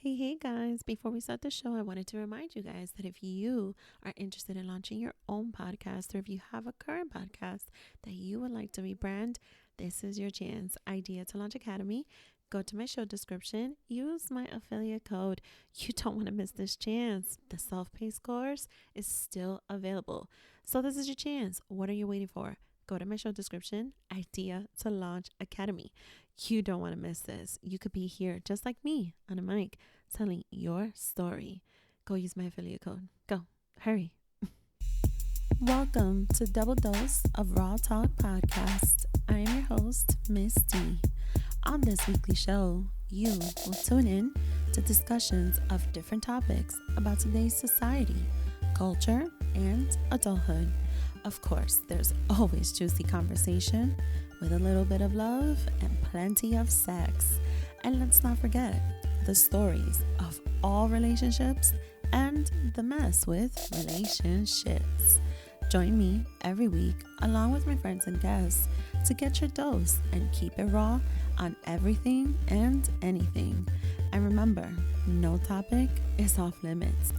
Hey guys, before we start the show, I wanted to remind you guys that if you are interested in launching your own podcast or if you have a current podcast that you would like to rebrand, this is your chance. Idea to Launch Academy. Go to my show description, use my affiliate code. You don't want to miss this chance. The self-paced course is still available. So this is your chance. What are you waiting for? Go to my show description, Idea to Launch Academy. You don't want to miss this. You could be here just like me on a mic telling your story. Go use my affiliate code. Go. Hurry. Welcome to Double Dose of Raw Talk Podcast. I am your host, Miss D. On this weekly show, you will tune in to discussions of different topics about today's society, culture, and adulthood. Of course, there's always juicy conversation with a little bit of love and plenty of sex. And let's not forget the stories of all relationships and the mess with relationships. Join me every week along with my friends and guests to get your dose and keep it raw on everything and anything. And remember, no topic is off limits.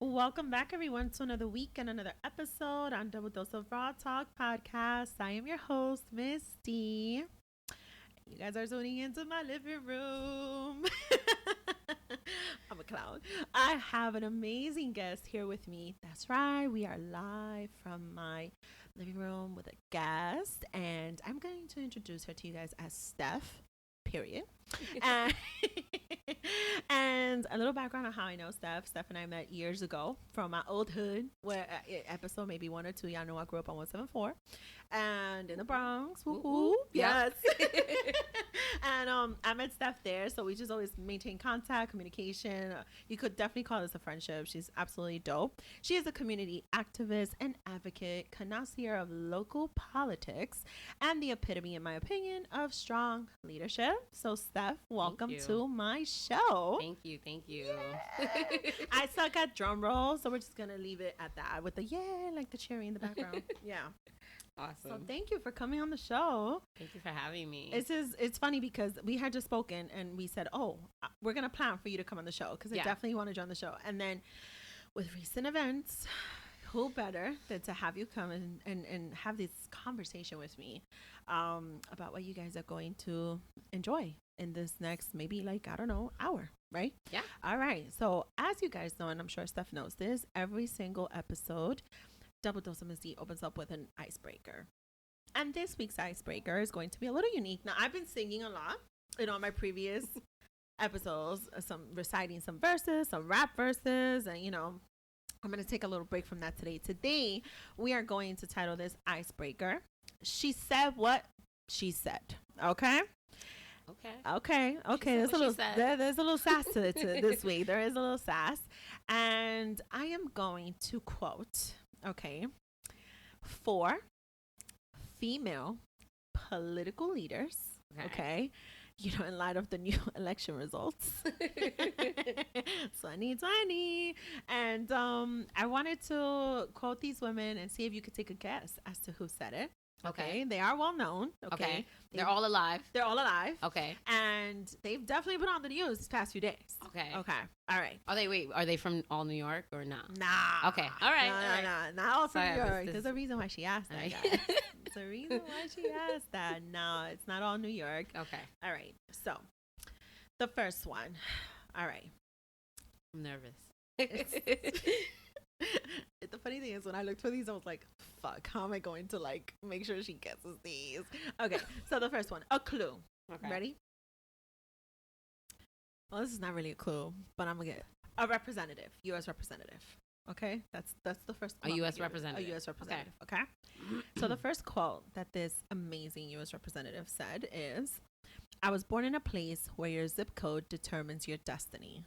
Welcome back, everyone, to another week and another episode on Double Dose of Raw Talk Podcast. I am your host, Miss D. You guys are tuning into my living room. I'm a clown. I have an amazing guest here with me. That's right. We are live from my living room with a guest, and I'm going to introduce her to you guys as Steph. Period. And a little background on how I know Steph. Steph and I met years ago from my old hood, where episode maybe 1 or 2. Y'all know I grew up on 174 and in the Bronx. Woo-hoo. Yes. And I met Steph there, so we just always maintain contact, communication. You could definitely call this a friendship. She's absolutely dope. She is a community activist and advocate, connoisseur of local politics, and the epitome, in my opinion, of strong leadership. So Steph, welcome to my show. Thank you. Yeah. I suck at drum rolls, so we're just gonna leave it at that with the like the cherry in the background. Yeah. Awesome. So thank you for coming on the show. Thank you for having me. It's funny because we had just spoken and we said, we're gonna plan for you to come on the show because I definitely want to join the show. And then with recent events, who better than to have you come and have this conversation with me about what you guys are going to enjoy in this next maybe hour, right? Yeah. All right. So as you guys know, and I'm sure Steph knows this, every single episode, Double Dose of Miss D opens up with an icebreaker. And this week's icebreaker is going to be a little unique. Now, I've been singing a lot in all my previous episodes, reciting some verses, some rap verses, and I'm going to take a little break from that today. Today, we are going to title this icebreaker, She Said What She Said. Okay? Okay. There's a little sass to it this week. There is a little sass. And I am going to quote, 4 female political leaders, okay? In light of the new election results. 2020. And I wanted to quote these women and see if you could take a guess as to who said it. Okay. They are well known. Okay. They're all alive. Okay. And they've definitely been on the news these past few days. Okay. All right. Are they from all New York or not? Nah. Okay. All right. No. Not all from New York. There's a reason why she asked that, guys. There's a reason why she asked that. No, it's not all New York. Okay. All right. So, the first one. All right. I'm nervous. The funny thing is, when I looked for these, I was like, fuck, how am I going to make sure she guesses these? Okay, so the first one, a clue. Okay. Ready? Well, this is not really a clue, but I'm gonna get a representative, U.S. representative. Okay, that's the first one. A U.S. representative. A U.S. representative. Okay. So the first quote that this amazing U.S. representative said is, "I was born in a place where your zip code determines your destiny."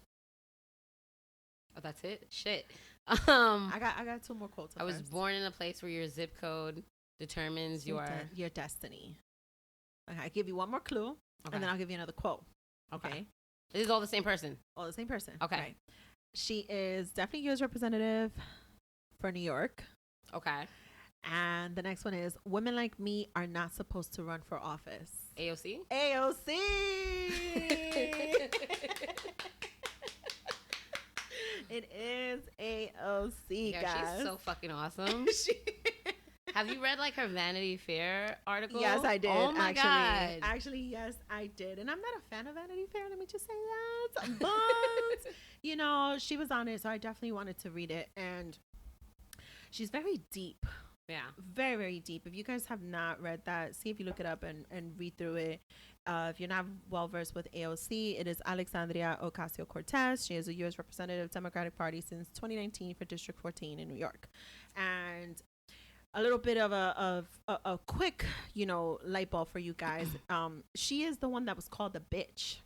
Oh, that's it? Shit. I got 2 more quotes. I was born in a place where your zip code determines your destiny. Okay, I give you 1 more clue, and then I'll give you another quote. Okay. This is all the same person. All the same person. Okay. Right. She is definitely U.S. representative for New York. Okay. And the next one is women like me are not supposed to run for office. AOC. AOC. It is AOC, Yeah, guys. she's so fucking awesome. Have you read like her Vanity Fair article? Yes, I did. Oh my god. Actually, yes, I did. And I'm not a fan of Vanity Fair. Let me just say that. But you know, she was on it, so I definitely wanted to read it. And she's very deep. Yeah. Very, very deep. If you guys have not read that, see if you look it up and read through it. If you're not well versed with AOC, it is Alexandria Ocasio-Cortez. She is a U.S. representative, Democratic Party since 2019 for District 14 in New York. And a little bit of a quick, you know, light bulb for you guys. She is the one that was called the bitch.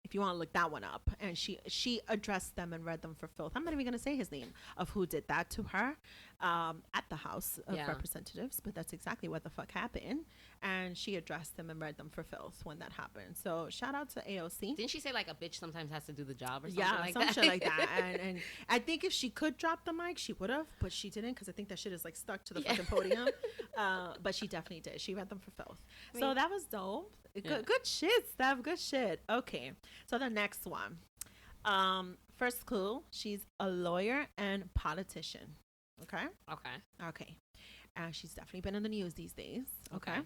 If you want to look that one up. And she addressed them and read them for filth. I'm not even going to say his name of who did that to her at the House of Representatives. But that's exactly what the fuck happened. And she addressed them and read them for filth when that happened. So shout out to AOC. Didn't she say like a bitch sometimes has to do the job or something like some that? shit like that. And I think if she could drop the mic, she would have. But she didn't because I think that shit is like stuck to the fucking podium. But she definitely did. She read them for filth. So that was dope. Good shit, Steph. Good shit. Okay. So the next one. First clue. She's a lawyer and politician. Okay? Okay. She's definitely been in the news these days. Okay.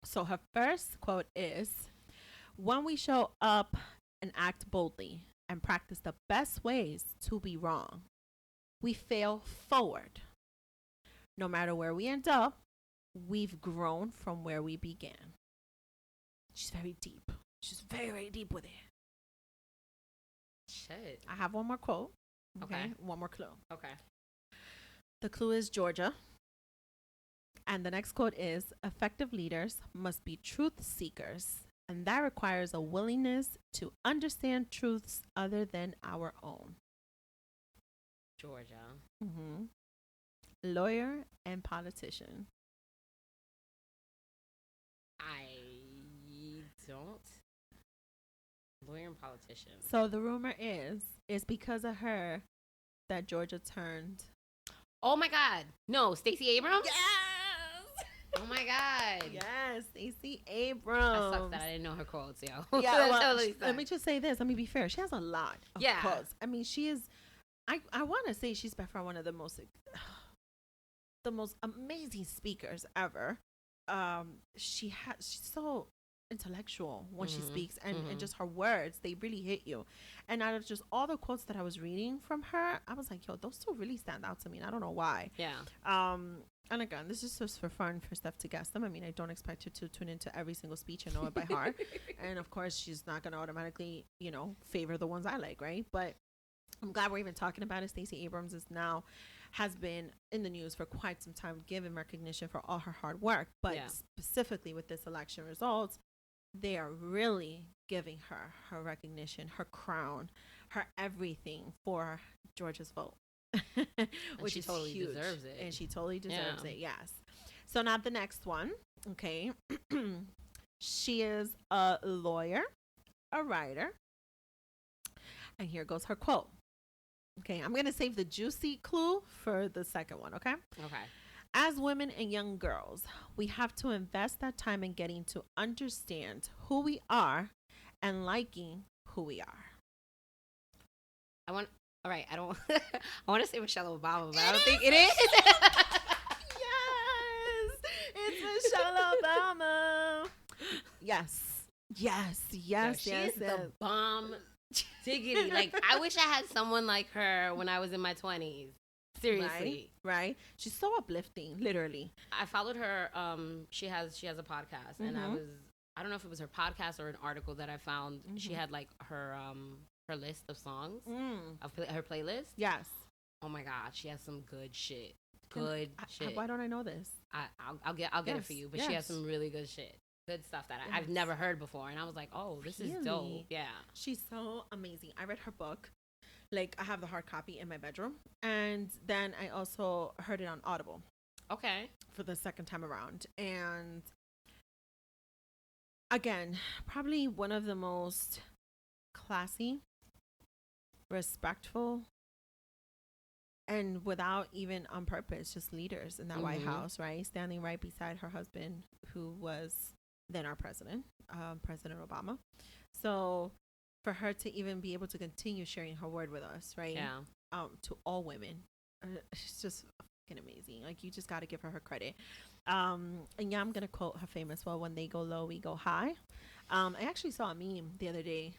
So her first quote is, when we show up and act boldly and practice the best ways to be wrong, we fail forward. No matter where we end up, we've grown from where we began. She's very deep. She's very, very deep with it. Shit. I have one more quote. Okay. One more clue. Okay. The clue is Georgia. And the next quote is, effective leaders must be truth seekers. And that requires a willingness to understand truths other than our own. Georgia. Mm-hmm. Lawyer and politician. I don't. Lawyer and politician. So the rumor is because of her that Georgia turned. Oh my God. No, Stacey Abrams? Yes! Oh my God. Yes, Stacey Abrams. That sucks that I didn't know her quotes, yo. Yeah, well, let me just say this. Let me be fair. She has a lot of quotes. I mean, she is, I want to say she's by far one of the most amazing speakers ever. She's so intellectual when she speaks, and just her words, they really hit you. And out of just all the quotes that I was reading from her, I was like, yo, those two really stand out to me, and I don't know why. And again, this is just for fun for Steph to guess them. I mean, I don't expect her to tune into every single speech and know it by heart. And of course, she's not going to automatically, you know, favor the ones I like, right? But I'm glad we're even talking about it. Stacey Abrams has been in the news for quite some time, given recognition for all her hard work. But specifically with this election results, they are really giving her recognition, her crown, her everything for Georgia's vote. Which she is totally huge. Deserves it. And she totally deserves it, yes. So now the next one, okay. She is a lawyer, a writer. And here goes her quote. Okay, I'm going to save the juicy clue for the second one, okay? Okay. As women and young girls, we have to invest that time in getting to understand who we are and liking who we are. All right, I don't. I want to say Michelle Obama, but I don't think it is. Yes, it's Michelle Obama. Yes. She's the bomb. Diggity. Like, I wish I had someone like her when I was in my 20s. Seriously, right? She's so uplifting, literally. I followed her. She has a podcast, and I don't know if it was her podcast or an article that I found. She had like her list of songs of her playlist. Yes. Oh my God, she has some good shit. Good shit. Why don't I know this? I'll get it for you. But she has some really good shit. Good stuff that I've never heard before, and I was like, oh, this is dope. Yeah. She's so amazing. I read her book. Like, I have the hard copy in my bedroom, and then I also heard it on Audible. Okay. For the second time around, and again, probably one of the most classy, respectful, and without even on purpose, just leaders in that White House, right? Standing right beside her husband, who was then our president, President Obama. So for her to even be able to continue sharing her word with us, right? Yeah. To all women, it's just fucking amazing. Like, you just got to give her credit. And yeah, I'm gonna quote her famous, well, when they go low, we go high. I actually saw a meme the other day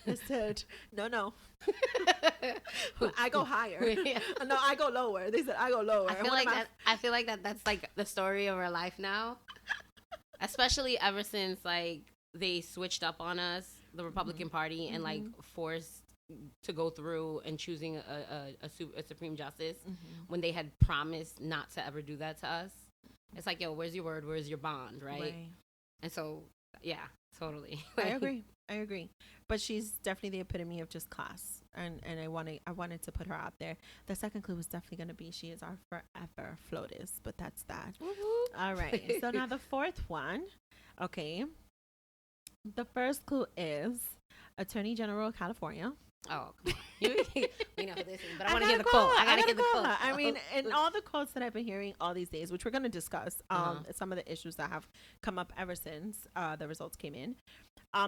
that said, no, I go higher. Yeah. No, I go lower. They said I go lower. I feel like that's like the story of our life now, especially ever since like they switched up on us, the Republican Party, and like forced to go through and choosing a Supreme Justice when they had promised not to ever do that to us. It's like, yo, where's your word? Where's your bond, right? And so, yeah, totally. I agree. But she's definitely the epitome of just class. And I wanted to put her out there. The second clue was definitely going to be she is our forever FLOTUS, but that's that. All right. So now the fourth one. Okay. The first clue is Attorney General of California. Oh, we know who this is, but I want to hear the quote. I gotta get the quote. I mean, in all the quotes that I've been hearing all these days, which we're going to discuss, some of the issues that have come up ever since the results came in.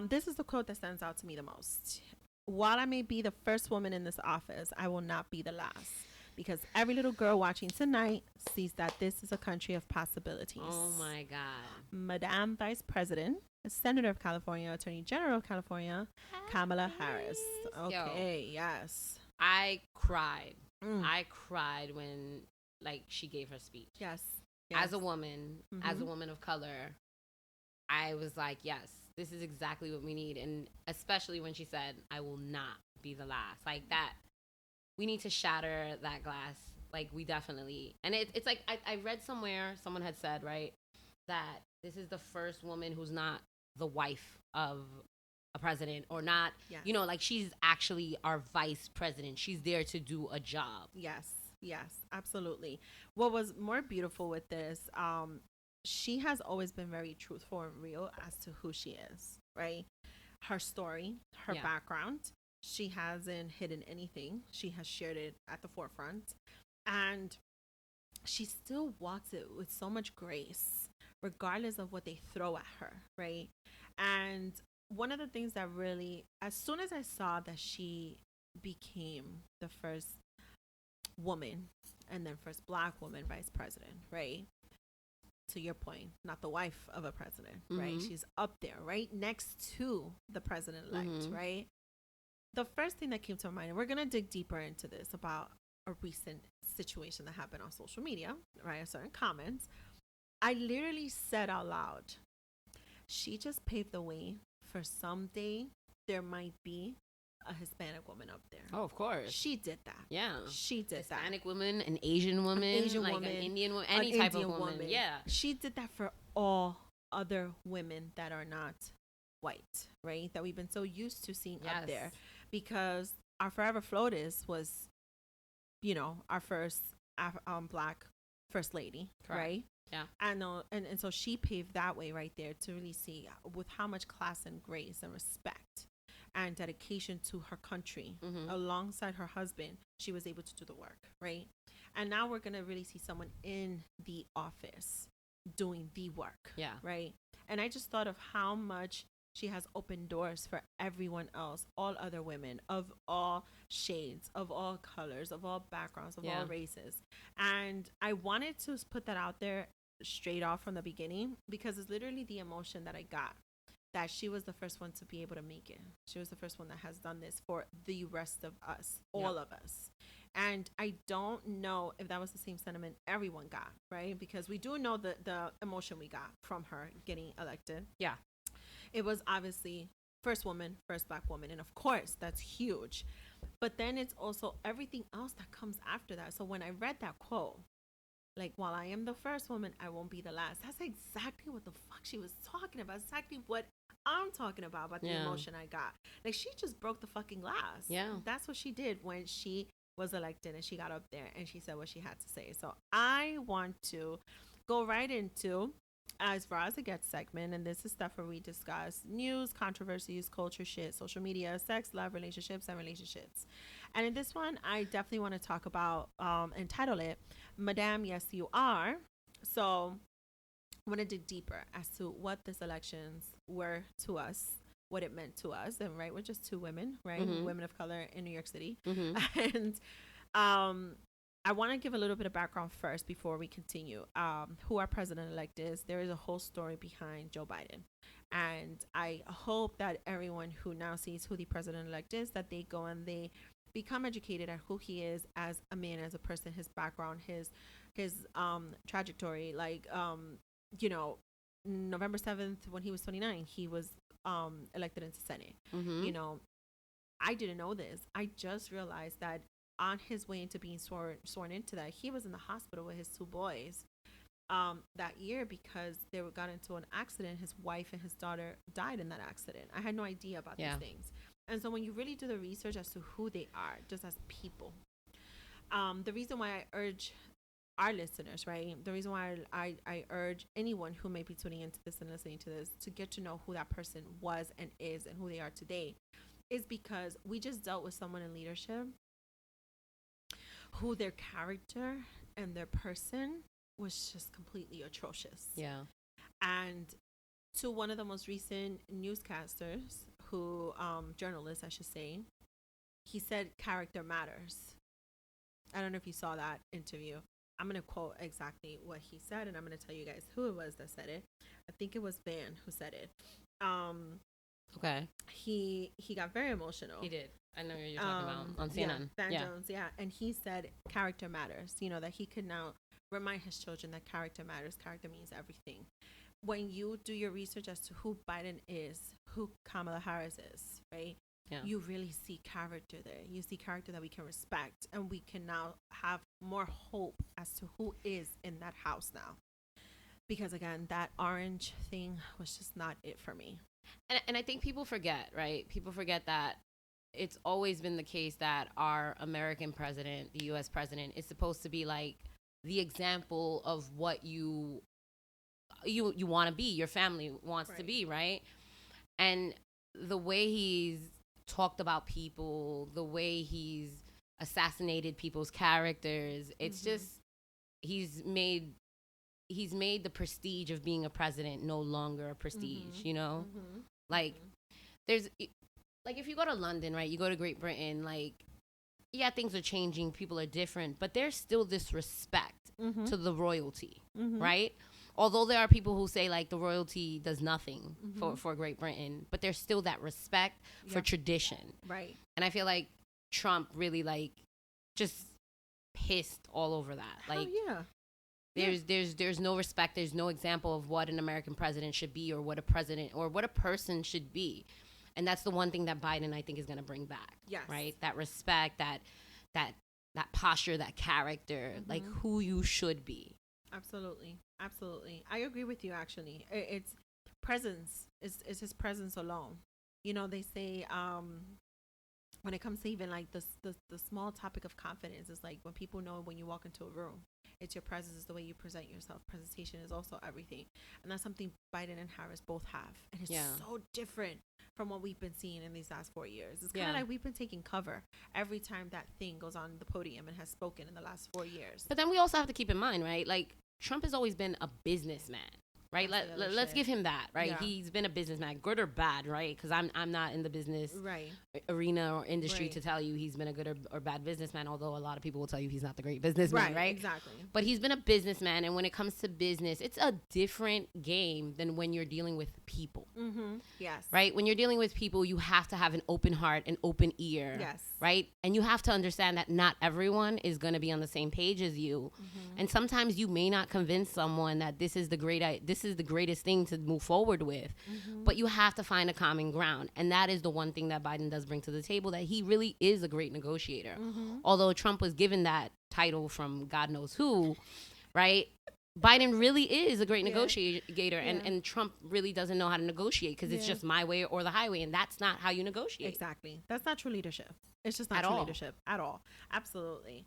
This is the quote that stands out to me the most. While I may be the first woman in this office, I will not be the last, because every little girl watching tonight sees that this is a country of possibilities. Oh my God. Madame Vice President, Senator of California, Attorney General of California, Kamala Harris. Okay, yes. I cried. I cried when she gave her speech. Yes. As a woman, as a woman of color, I was like, yes, this is exactly what we need. And especially when she said, I will not be the last. Like that, we need to shatter that glass. Like, we definitely, and it's like, I read somewhere, someone had said, right, that this is the first woman who's not the wife of a president, or not, like she's actually our vice president. She's there to do a job. Yes, absolutely. What was more beautiful with this, she has always been very truthful and real as to who she is, right? Her story, her background. She hasn't hidden anything. She has shared it at the forefront. And she still walks it with so much grace, regardless of what they throw at her, right? And one of the things that really, as soon as I saw that she became the first woman and then first Black woman vice president, right? To your point, not the wife of a president, right? She's up there, right? Next to the president-elect, right? The first thing that came to my mind, and we're going to dig deeper into this about a recent situation that happened on social media, right? A certain comments. I literally said out loud, she just paved the way for someday there might be a Hispanic woman up there. Oh, of course. She did that. Yeah. She did Hispanic that. Hispanic woman, an Asian woman, an Indian woman, any type of woman. Yeah. She did that for all other women that are not white, right? That we've been so used to seeing up there. Because our forever FLOTUS was, our first Black first lady, correct, right? Yeah. And so she paved that way right there to really see with how much class and grace and respect and dedication to her country, alongside her husband, she was able to do the work, right? And now we're going to really see someone in the office doing the work, right? And I just thought of how much she has opened doors for everyone else, all other women of all shades, of all colors, of all backgrounds, of all races. And I wanted to put that out there straight off from the beginning, because it's literally the emotion that I got, that she was the first one to be able to make it. She was the first one that has done this for the rest of us, all of us. And I don't know if that was the same sentiment everyone got, right? Because we do know the emotion we got from her getting elected. Yeah. It was obviously first woman, first Black woman. And of course, that's huge. But then it's also everything else that comes after that. So when I read that quote, like, while I am the first woman, I won't be the last. That's exactly what the fuck she was talking about. Exactly what I'm talking about the emotion I got. Like, she just broke the fucking glass. Yeah. That's what she did when she was elected and she got up there and she said what she had to say. So I want to go right into as far as it gets segment, and this is stuff where we discuss news, controversies, culture shit, social media, sex, love, relationships, and relationships. And in this one, I definitely want to talk about, entitle it, Madame, Yes, You Are. So I want to dig deeper as to what these elections were to us, what it meant to us. And right, we're just two women, right? Women of color in New York City. And I want to give a little bit of background first before we continue. Who our president-elect is. There is a whole story behind Joe Biden. And I hope that everyone who now sees who the president-elect is, that they go and they become educated at who he is as a man, as a person, his background, his trajectory. Like, you know, November 7th, when he was 29, he was elected into Senate. You know, I didn't know this. I just realized that on his way into being sworn into that, he was in the hospital with his two boys that year because they got into an accident. His wife and his daughter died in that accident. I had no idea about these things. And so when you really do the research as to who they are, just as people, the reason why I urge our listeners, right? The reason why I urge anyone who may be tuning into this and listening to this to get to know who that person was and is and who they are today is because we just dealt with someone in leadership who their character and their person was just completely atrocious. Yeah. And to one of the most recent newscasters who, journalists, I should say, he said character matters. I don't know if you saw that interview. I'm going to quote exactly what he said, and I'm going to tell you guys who it was that said it. I think it was Van who said it. Okay. He got very emotional. He did. I know what you're talking about on CNN. Van Jones, and he said character matters. You know, that he could now remind his children that character matters. Character means everything. When you do your research as to who Biden is, who Kamala Harris is, right? Yeah. You really see character there. You see character that we can respect, and we can now have more hope as to who is in that house now. Because again, that orange thing was just not it for me. And I think people forget, right? People forget that it's always been the case that our American president, the U.S. president, is supposed to be like the example of what you want to be, your family wants to be, right? And the way he's talked about people, the way he's assassinated people's characters, it's just he's made the prestige of being a president no longer a prestige, you know? Like there's like if you go to London, right? You go to Great Britain, like yeah, things are changing, people are different, but there's still this respect to the royalty, right? Although there are people who say like the royalty does nothing for Great Britain, but there's still that respect for tradition. Right. And I feel like Trump really like just pissed all over that. Like there's no respect, there's no example of what an American president should be or what a president or what a person should be. And that's the one thing that Biden I think is going to bring back. Yes. Right? That respect, that posture, that character, like who you should be. Absolutely. I agree with you, actually. It's presence. It's his presence alone. You know, they say when it comes to even like the small topic of confidence, is like when people know when you walk into a room, it's your presence, is the way you present yourself. Presentation is also everything. And that's something Biden and Harris both have. And it's so different from what we've been seeing in these last 4 years. It's kind of like we've been taking cover every time that thing goes on the podium and has spoken in the last 4 years. But then we also have to keep in mind, right? Like Trump has always been a businessman. Right, let's give him that. Right, he's been a businessman, good or bad. Right, because I'm not in the business arena or industry to tell you he's been a good or bad businessman. Although a lot of people will tell you he's not the great businessman. Right, exactly. But he's been a businessman, and when it comes to business, it's a different game than when you're dealing with people. Yes. Right, when you're dealing with people, you have to have an open heart, an open ear. Yes. Right, and you have to understand that not everyone is going to be on the same page as you, and sometimes you may not convince someone that this is the greatest thing to move forward with, but you have to find a common ground, and that is the one thing that Biden does bring to the table, that he really is a great negotiator. Although Trump was given that title from God knows who, right? Biden really is a great negotiator, and Trump really doesn't know how to negotiate because it's just my way or the highway, and that's not how you negotiate. Exactly. That's not true leadership. It's just not true leadership at all. Absolutely.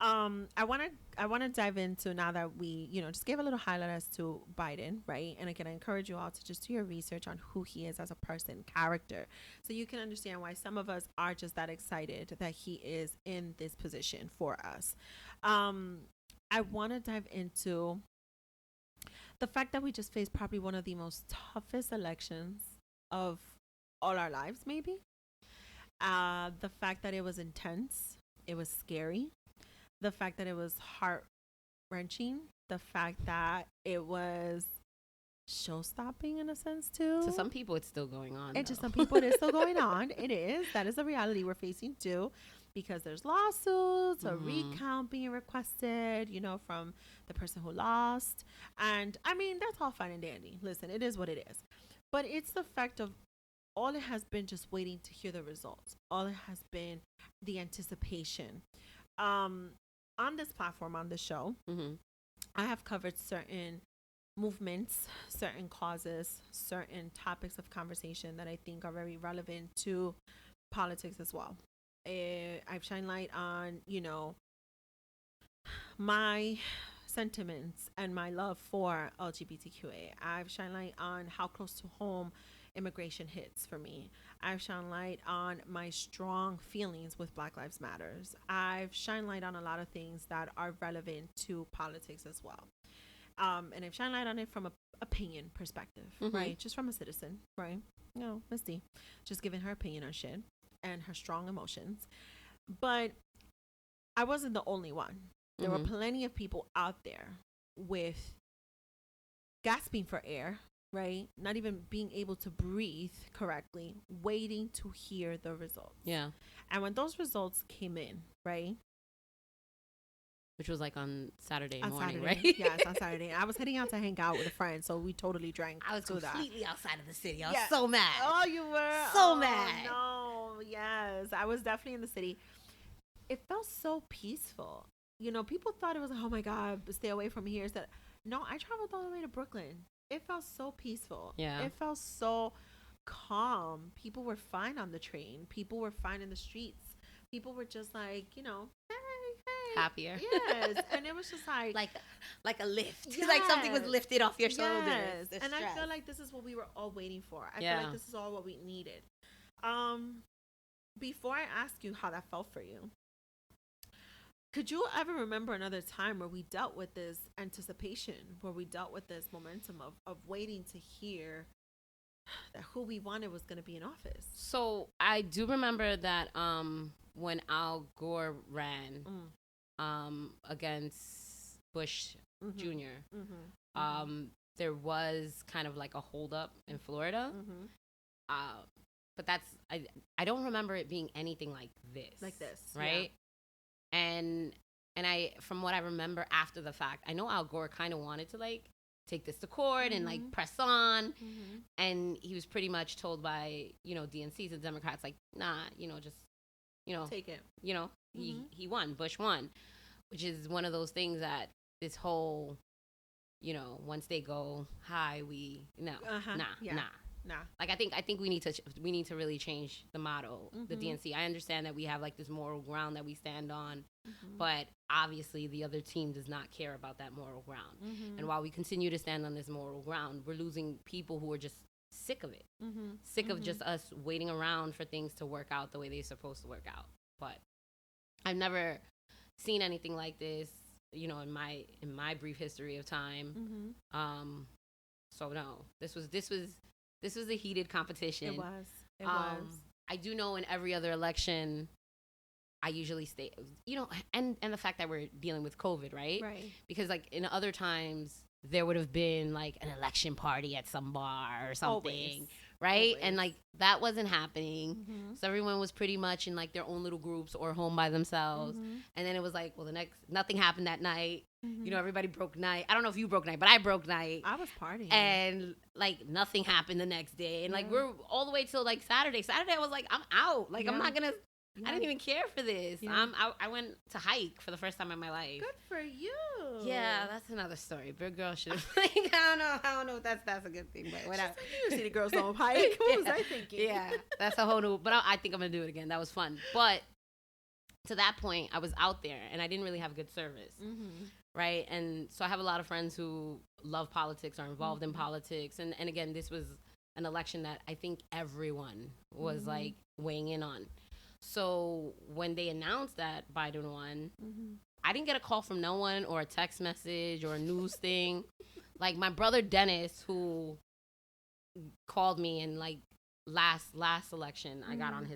I want to dive into, now that we, just gave a little highlight as to Biden, right? And again, I encourage you all to just do your research on who he is as a person, character, so you can understand why some of us are just that excited that he is in this position for us. I want to dive into the fact that we just faced probably one of the most toughest elections of all our lives, maybe. The fact that it was intense, it was scary, the fact that it was heart wrenching, the fact that it was show stopping in a sense too. To some people, it's still going on. And to some people, it is still going on. It is. That is a reality we're facing too, because there's lawsuits, a recount being requested, from the person who lost. And I mean, that's all fine and dandy. Listen, it is what it is. But it's the fact of, all it has been just waiting to hear the results. All it has been the anticipation. On this platform, on the show, I have covered certain movements, certain causes, certain topics of conversation that I think are very relevant to politics as well. I've shined light on, my sentiments and my love for LGBTQA. I've shined light on how close to home immigration hits for me. I've shined light on my strong feelings with Black Lives Matters. I've shined light on a lot of things that are relevant to politics as well. And I've shined light on it from a opinion perspective, right? Just from a citizen, right? Miss D, just giving her opinion on shit and her strong emotions. But I wasn't the only one. There were plenty of people out there with gasping for air, right? Not even being able to breathe correctly, waiting to hear the results. Yeah. And when those results came in, right? Which was like on Saturday morning, right? Yes, on Saturday. I was heading out to hang out with a friend, so we totally drank. I was completely that. Outside of the city. I was so mad. Oh, you were? So mad. No, yes. I was definitely in the city. It felt so peaceful. People thought it was, oh my God, stay away from here. No, I traveled all the way to Brooklyn. It felt so peaceful. Yeah. It felt so calm. People were fine on the train. People were fine in the streets. People were just like, hey. Happier. Yes. And it was just like a lift. Yes. Like something was lifted off your shoulders. Yes. And I feel like this is what we were all waiting for. I feel like this is all what we needed. Before I ask you how that felt for you, could you ever remember another time where we dealt with this anticipation, where we dealt with this momentum of waiting to hear that who we wanted was going to be in office? So I do remember that when Al Gore ran against Bush Jr., there was kind of like a holdup in Florida. But I don't remember it being anything like this. Right? Yeah. And I, from what I remember after the fact, I know Al Gore kind of wanted to like take this to court and like press on. And he was pretty much told by, DNCs and Democrats, like, nah, just, take it. He won. Bush won, which is one of those things that this whole, once they go high, nah. Like I think we need to really change the model. The DNC. I understand that we have like this moral ground that we stand on, but obviously the other team does not care about that moral ground. And while we continue to stand on this moral ground, we're losing people who are just sick of it, sick of just us waiting around for things to work out the way they're supposed to work out. But I've never seen anything like this, in my brief history of time. So no, this was a heated competition. It was. I do know in every other election, I usually stay, and the fact that we're dealing with COVID, right? Right. Because like in other times, there would have been like an election party at some bar or something, always. Right? Always. And like that wasn't happening. So everyone was pretty much in like their own little groups or home by themselves. And then it was like, well, nothing happened that night. Everybody broke night. I don't know if you broke night, but I broke night. I was partying. And like nothing happened the next day. And like we're all the way till like Saturday. Saturday I was like, I'm out. Like I'm not gonna I didn't even care for this. I went to hike for the first time in my life. Good for you. Yeah, that's another story. Big girl should have like I don't know if that's a good thing, but whatever. You see the girls don't hike. What was I thinking? Yeah, that's a whole new. But I think I'm gonna do it again. That was fun. But to that point, I was out there and I didn't really have good service. Right. And so I have a lot of friends who love politics, are involved in politics. And again, this was an election that I think everyone was like weighing in on. So when they announced that Biden won, I didn't get a call from no one or a text message or a news thing. Like my brother Dennis, who called me and like last election, I got on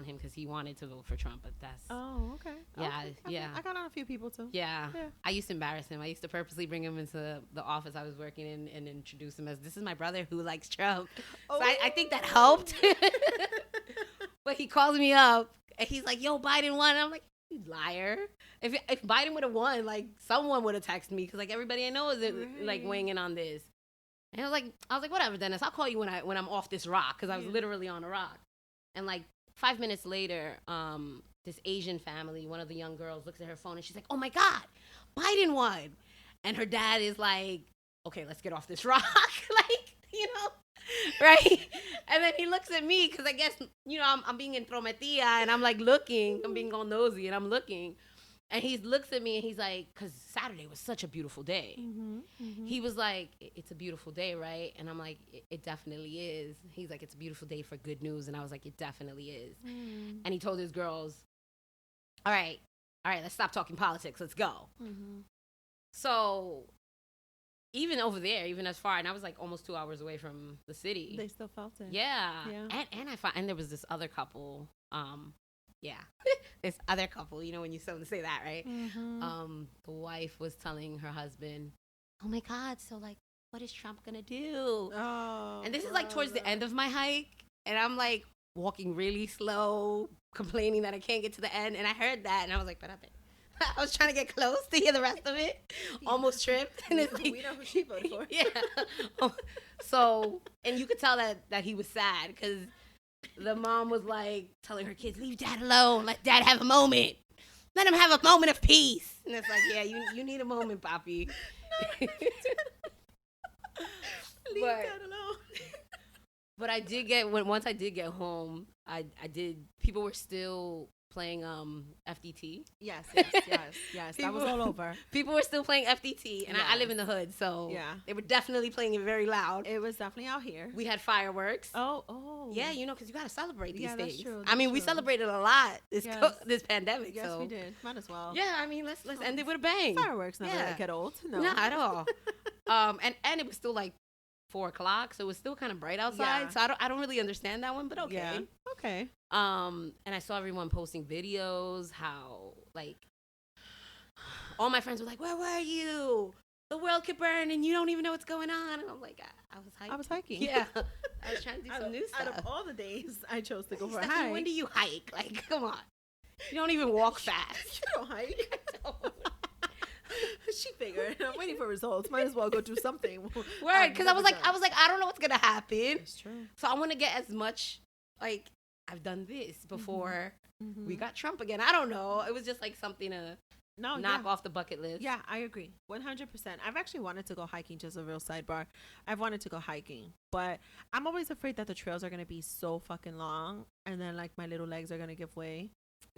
him because he wanted to vote for Trump, but that's okay. Yeah. I got on a few people too. Yeah. I used to embarrass him. I used to purposely bring him into the office I was working in and introduce him as, this is my brother who likes Trump. So I think that helped. But he calls me up and he's like, yo, Biden won. And I'm like, you liar. If Biden would have won, like someone would have texted me because like everybody I know is like weighing in on this. And I was like, whatever, Dennis. I'll call you when I'm off this rock, because I was literally on a rock. And like 5 minutes later, this Asian family, one of the young girls, looks at her phone and she's like, "Oh my God, Biden won!" And her dad is like, "Okay, let's get off this rock," like, you know, right? And then he looks at me because I guess, you know, I'm being intrometida and I'm like looking, I'm being all nosy and I'm looking. And he looks at me and he's like, because Saturday was such a beautiful day. He was like, "It's a beautiful day, right?" And I'm like, it definitely is. He's like, "It's a beautiful day for good news." And I was like, it definitely is. And he told his girls, all right, let's stop talking politics. Let's go. So even over there, even as far, and I was like almost 2 hours away from the city. They still felt it. Yeah. And there was this other couple, this other couple, you know, when you say that, right? The wife was telling her husband, "Oh my God, so like, what is Trump gonna do?" And this is like towards the end of my hike, and I'm like walking really slow, complaining that I can't get to the end, and I heard that, and I was like, "Espérate." I was trying to get close to hear the rest of it. Almost tripped. And it's like, we know who she voted for. Yeah. So, and you could tell that he was sad because the mom was like telling her kids, "Leave Dad alone. Let Dad have a moment. Let him have a moment of peace." And it's like, yeah, you need a moment, Papi. Leave Dad alone. But I did get, once I did get home, I did, people were still playing FDT. Yes. That was all over. People were still playing FDT, and I live in the hood, so they were definitely playing it very loud. It was definitely out here. We had fireworks. Oh. Yeah, you know, because you got to celebrate these things. That's true. I mean, we celebrated a lot this pandemic. Yes, so. we did. Might as well. Yeah, I mean, let's end it with a bang. Fireworks never get old. No. Not at all. And it was still like 4 o'clock, so it was still kind of bright outside. So I don't really understand that one, but okay. Yeah. Okay. And I saw everyone posting videos, how like all my friends were like, "Where were you? The world could burn and you don't even know what's going on." And I'm like, I was hiking. Yeah. I was trying to do some new stuff. Out of all the days, I chose to go for a Stephanie, hike. when do you hike? Like, come on. You don't even walk fast. You don't hike. She figured. I'm waiting for results. Might as well go do something. Word, because I was like, I don't know what's gonna happen. It's true. So I want to get as much, like, I've done this before we got Trump again. I don't know. It was just like something to knock off the bucket list. Yeah, I agree. 100%. I've actually wanted to go hiking, just a real sidebar. I've wanted to go hiking, but I'm always afraid that the trails are going to be so fucking long and then like my little legs are going to give way.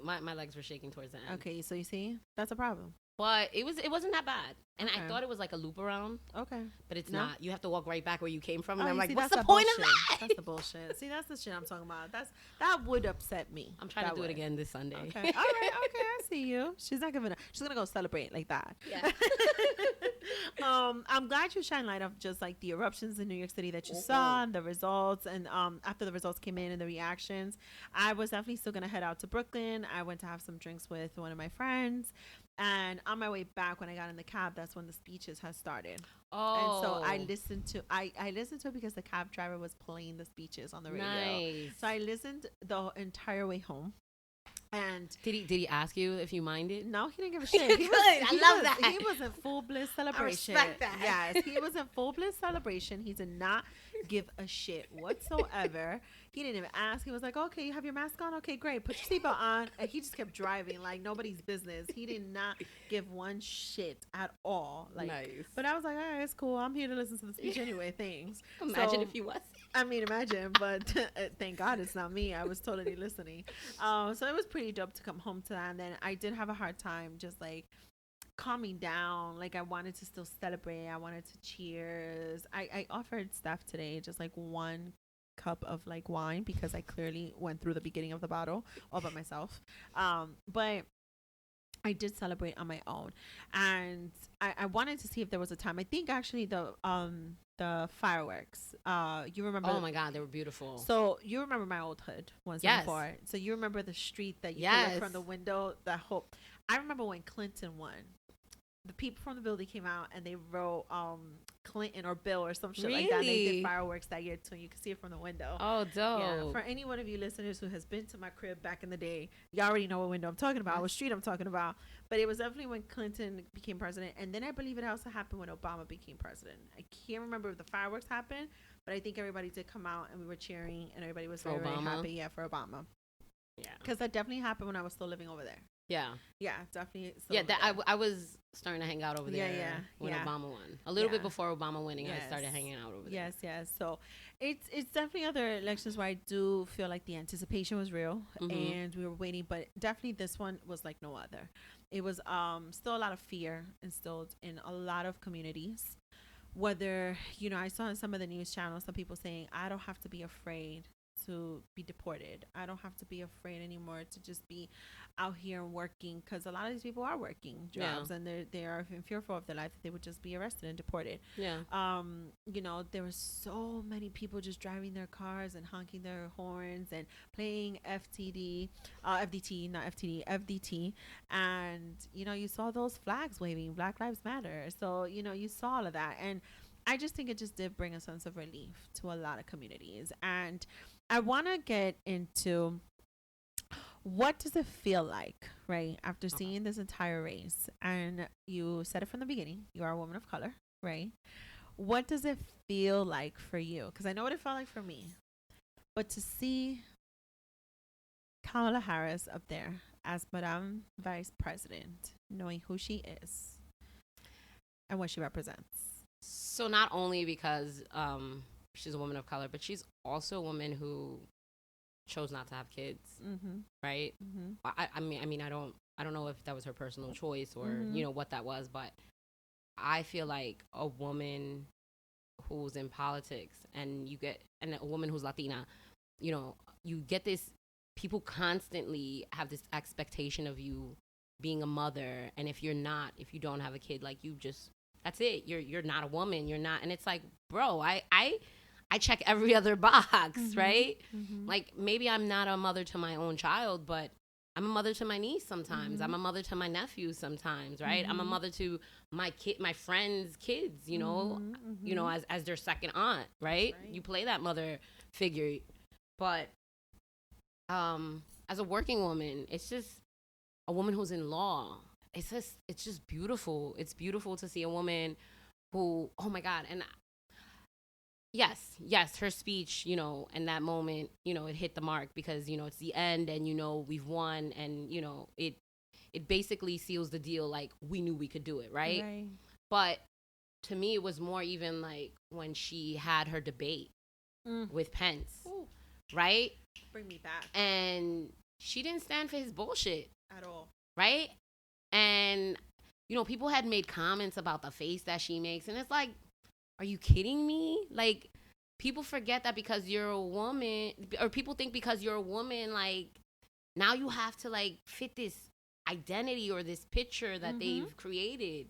My legs were shaking towards the end. Okay, so you see, that's a problem. But it wasn't that bad. And I thought it was like a loop around. Okay. But it's not. You have to walk right back where you came from. And I'm like, what's the point of that? That's the bullshit. See, that's the shit I'm talking about. That would upset me. I'm trying to do it again this Sunday. Okay. All right. Okay. I see you. She's not giving up. She's going to go celebrate like that. Yeah. I'm glad you shine light of just like the eruptions in New York City that you saw and the results. And after the results came in and the reactions, I was definitely still going to head out to Brooklyn. I went to have some drinks with one of my friends. And on my way back, when I got in the cab, that's when the speeches had started. Oh. And so I listened to it because the cab driver was playing the speeches on the radio. Nice. So I listened the entire way home. And did he ask you if you minded? No, he didn't give a shit. I love that. He was in full bliss celebration. I respect that. Yes, he was in full bliss celebration. He did not give a shit whatsoever. He didn't even ask. He was like, okay, you have your mask on? Okay, great. Put your seatbelt on. And he just kept driving like nobody's business. He did not give one shit at all. Like, nice. But I was like, all right, it's cool. I'm here to listen to the speech anyway. Thanks. Imagine if he was. I mean, imagine, but thank God it's not me. I was totally listening. So it was pretty dope to come home to that. And then I did have a hard time just like calming down. Like I wanted to still celebrate. I wanted to cheers. I offered Steph today just like one cup of like wine because I clearly went through the beginning of the bottle all by myself. But I did celebrate on my own, and I wanted to see if there was a time. I think actually the fireworks. You remember? Oh my God, they were beautiful. So you remember my old hood once before. So you remember the street that you could look from the window. That whole. I remember when Clinton won. The people from the building came out and they wrote Clinton or Bill or some shit like that. And they did fireworks that year too. You can see it from the window. Oh, dope. Yeah. For any one of you listeners who has been to my crib back in the day, you already know what window I'm talking about, what street I'm talking about. But it was definitely when Clinton became president. And then I believe it also happened when Obama became president. I can't remember if the fireworks happened, but I think everybody did come out and we were cheering and everybody was very, very happy. Yeah, for Obama. Yeah. Because that definitely happened when I was still living over there. Yeah. Yeah, definitely. Yeah, I was starting to hang out over there when Obama won. A little bit before Obama winning, I started hanging out over there. Yes. So it's definitely other elections where I do feel like the anticipation was real and we were waiting, but definitely this one was like no other. It was still a lot of fear instilled in a lot of communities. Whether, you know, I saw on some of the news channels, some people saying, I don't have to be afraid to be deported. I don't have to be afraid anymore to just be out here and working, because a lot of these people are working jobs and they are fearful of their life that they would just be arrested and deported. You know, there were so many people just driving their cars and honking their horns and playing FDT, and you know, you saw those flags waving, Black Lives Matter. So you know, you saw all of that, and I just think it just did bring a sense of relief to a lot of communities. And I want to get into what does it feel like, right, after seeing this entire race. And you said it from the beginning, you are a woman of color, right? What does it feel like for you? Because I know what it felt like for me. But to see Kamala Harris up there as Madame Vice President, knowing who she is and what she represents. So not only because she's a woman of color, but she's also a woman who chose not to have kids, right? I mean, I don't know if that was her personal choice or you know what that was, but I feel like a woman who's in politics and a woman who's Latina, you know, you get this. People constantly have this expectation of you being a mother, and if you don't have a kid, like you just. That's it. You're not a woman. You're not. And it's like, bro, I check every other box, right? Like maybe I'm not a mother to my own child, but I'm a mother to my niece sometimes. I'm a mother to my nephew sometimes, right? I'm a mother to my friends' kids, you know, you know, as their second aunt, right? You play that mother figure. But as a working woman, it's just a woman who's in law. It's just beautiful. It's beautiful to see a woman who, oh my God. And yes, her speech, you know, in that moment, you know, it hit the mark because, you know, it's the end and, you know, we've won and, you know, it basically seals the deal. Like we knew we could do it. Right. But to me, it was more even like when she had her debate with Pence, right? Bring me back. And she didn't stand for his bullshit at all. Right. And, you know, people had made comments about the face that she makes. And it's like, are you kidding me? Like, people forget that because you're a woman, or people think because you're a woman, like, now you have to, like, fit this identity or this picture that they've created,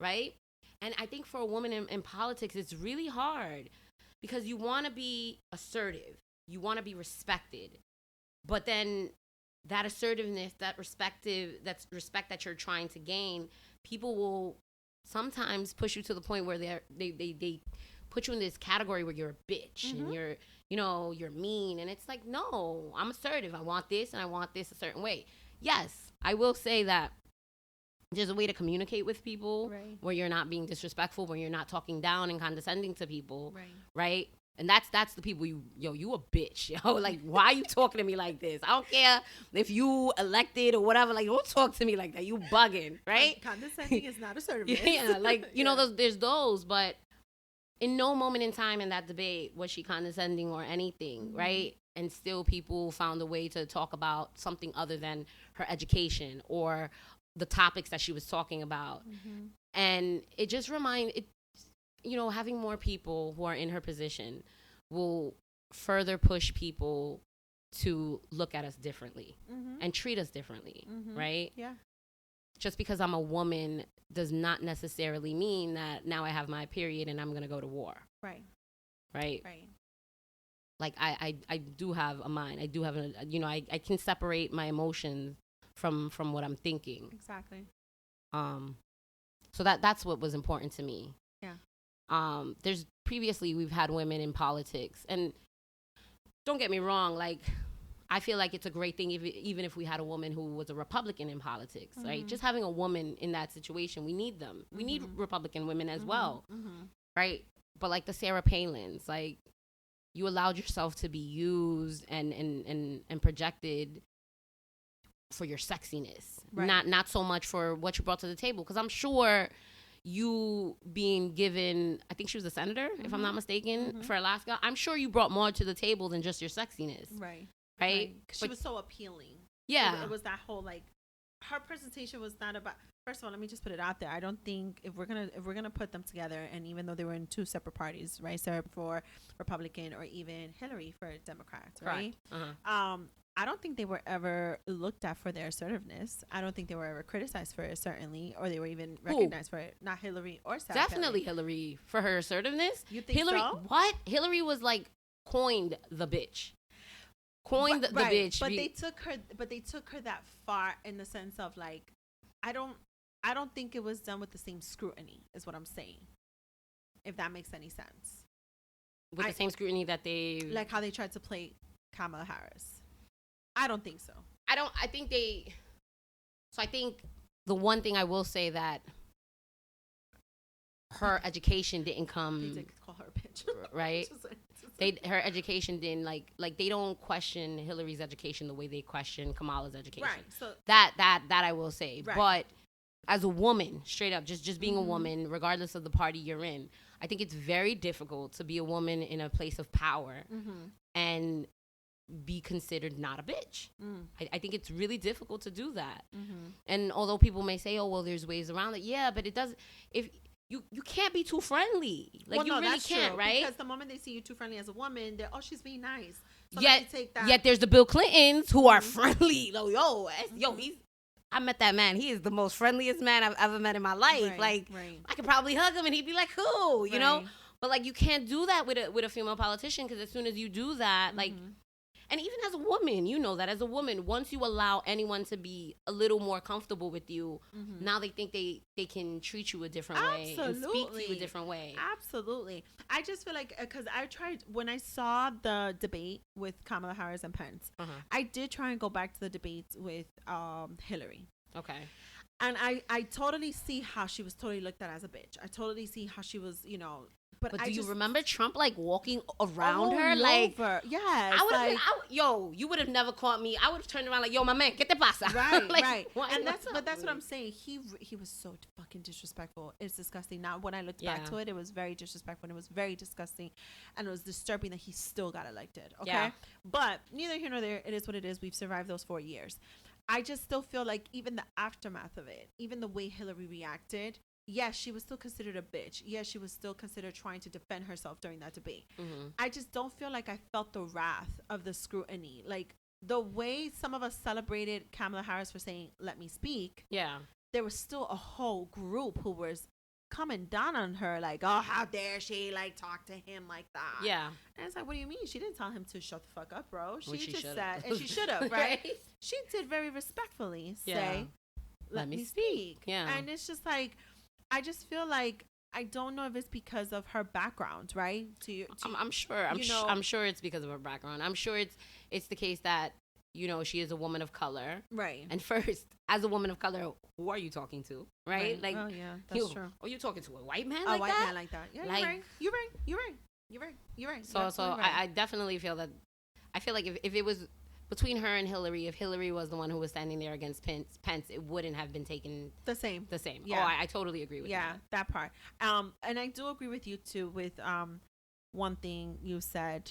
right? And I think for a woman in politics, it's really hard because you want to be assertive. You want to be respected. But then that assertiveness, that respect that you're trying to gain, people will sometimes push you to the point where they put you in this category where you're a bitch and you're mean. And it's like, no, I'm assertive. I want this and I want this a certain way. Yes, I will say that there's a way to communicate with people where you're not being disrespectful, where you're not talking down and condescending to people, right? And that's the people you a bitch, yo. Like, why are you talking to me like this? I don't care if you elected or whatever. Like, don't talk to me like that. You bugging, right? Condescending is not assertiveness. Yeah, like, you know, there's those, but in no moment in time in that debate was she condescending or anything, right? And still people found a way to talk about something other than her education or the topics that she was talking about. And it just you know, having more people who are in her position will further push people to look at us differently and treat us differently, right? Yeah. Just because I'm a woman does not necessarily mean that now I have my period and I'm going to go to war. Right. Right? Right. Like, I do have a mind. I do have, you know, I can separate my emotions from what I'm thinking. Exactly. So that's what was important to me. Yeah. There's previously we've had women in politics, and don't get me wrong, like, I feel like it's a great thing even if we had a woman who was a Republican in politics, right? Just having a woman in that situation, we need them. We need Republican women as well, right? But like the Sarah Palins, like, you allowed yourself to be used and projected for your sexiness, right. not so much for what you brought to the table. Because I'm sure you being given, I think she was a senator, if I'm not mistaken, for Alaska. I'm sure you brought more to the table than just your sexiness. Right? She was so appealing. Yeah. It was that whole, like, her presentation was not about, first of all, let me just put it out there. I don't think if we're gonna put them together, and even though they were in two separate parties, right? Sarah for Republican or even Hillary for Democrats, right? I don't think they were ever looked at for their assertiveness. I don't think they were ever criticized for it, certainly, or they were even recognized for it. Not Hillary or Sarah. Definitely Hillary for her assertiveness. You think Hillary, so? What? Hillary was like coined the bitch. Coined the bitch. But they took her that far in the sense of, like, I don't think it was done with the same scrutiny, is what I'm saying. If that makes any sense. With the same scrutiny that they, like how they tried to play Kamala Harris. I don't think so. I think the one thing I will say that her education didn't come. They did call her a bitch. Right? Her education didn't, like they don't question Hillary's education the way they question Kamala's education. Right. So that I will say. Right. But as a woman, straight up, just being a woman, regardless of the party you're in, I think it's very difficult to be a woman in a place of power and be considered not a bitch. I think it's really difficult to do that. And although people may say, oh, well, there's ways around it. Yeah, but it does. If you can't be too friendly. Like, you really can't, true, right? Because the moment they see you too friendly as a woman, they're, oh, she's being nice. So Yet there's the Bill Clintons who are friendly. Like, I met that man. He is the most friendliest man I've ever met in my life. I could probably hug him and he'd be like, cool, you know? But, like, you can't do that with a female politician, because as soon as you do that, like, and even as a woman, you know that as a woman, once you allow anyone to be a little more comfortable with you, now they think they can treat you a different way and speak to you a different way. Absolutely. I just feel like, because I tried, when I saw the debate with Kamala Harris and Pence, I did try and go back to the debates with Hillary. Okay. And I totally see how she was totally looked at as a bitch. I totally see how she was, you know. But do you remember Trump, like, walking around her? Like, yes. You would have never caught me. I would have turned around like, yo, my man, ¿qué te pasa? Right, like, right. And that's what I'm saying. He was so fucking disrespectful. It's disgusting. Now, when I looked back to it, it was very disrespectful. And it was very disgusting. And it was disturbing that he still got elected. Okay? Yeah. But neither here nor there. It is what it is. We've survived those 4 years. I just still feel like even the aftermath of it, even the way Hillary reacted, yes, she was still considered a bitch. Yes, she was still considered trying to defend herself during that debate. I just don't feel like I felt the wrath of the scrutiny. Like, the way some of us celebrated Kamala Harris for saying, let me speak. Yeah. There was still a whole group who was coming down on her, like, oh, how dare she, like, talk to him like that. Yeah. And it's like, what do you mean? She didn't tell him to shut the fuck up, bro. She just should've. said, and she should have, right? She did very respectfully say, let me speak. Yeah. And it's just like, I just feel like, I don't know if it's because of her background, right? I'm sure. I'm sure it's because of her background. I'm sure it's the case that, you know, she is a woman of color. Right. And first, as a woman of color, who are you talking to? Right? Like, oh, yeah, that's true. Are you talking to a white man like that? A white man like that. Yeah, like, you're right. You're right. So I definitely feel that. I feel like if it was between her and Hillary, if Hillary was the one who was standing there against Pence, it wouldn't have been taken the same. Yeah. I totally agree with that. Yeah, that part. And I do agree with you too with one thing you said.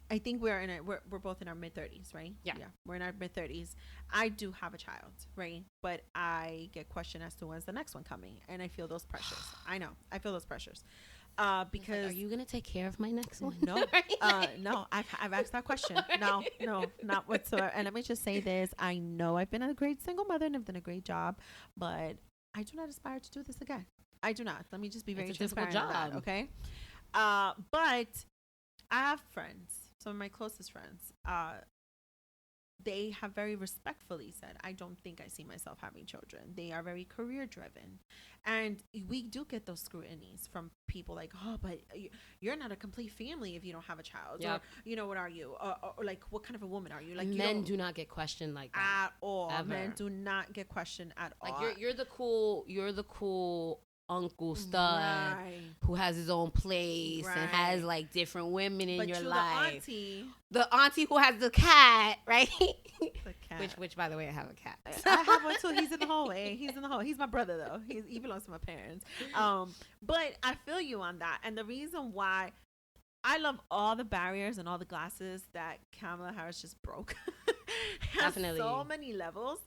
I think we're both in our mid-30s, right? Yeah, we're in our mid-30s. I do have a child, right? But I get questioned as to when's the next one coming, and I feel those pressures. I know, I feel those pressures. Because like, are you gonna take care of my next one? No, no. I've asked that question. No, not whatsoever. And let me just say this: I know I've been a great single mother and I've done a great job, but I do not aspire to do this again. I do not. Let me just be very transparent on that, okay? But I have friends. Some of my closest friends, they have very respectfully said, I don't think I see myself having children. They are very career driven. And we do get those scrutinies from people like, oh, but you're not a complete family if you don't have a child. Yep. Or, what are you? Or like, what kind of a woman are you? Like, men do not get questioned like that. At all. Ever. Men do not get questioned at all. Like, you're the cool uncle stud who has his own place and has like different women in your life. The auntie who has the cat, right? The cat. Which by the way, I have a cat. I have one too. He's in the hallway. He's my brother though. He belongs to my parents. But I feel you on that. And the reason why I love all the barriers and all the glasses that Kamala Harris just broke. Definitely. So many levels.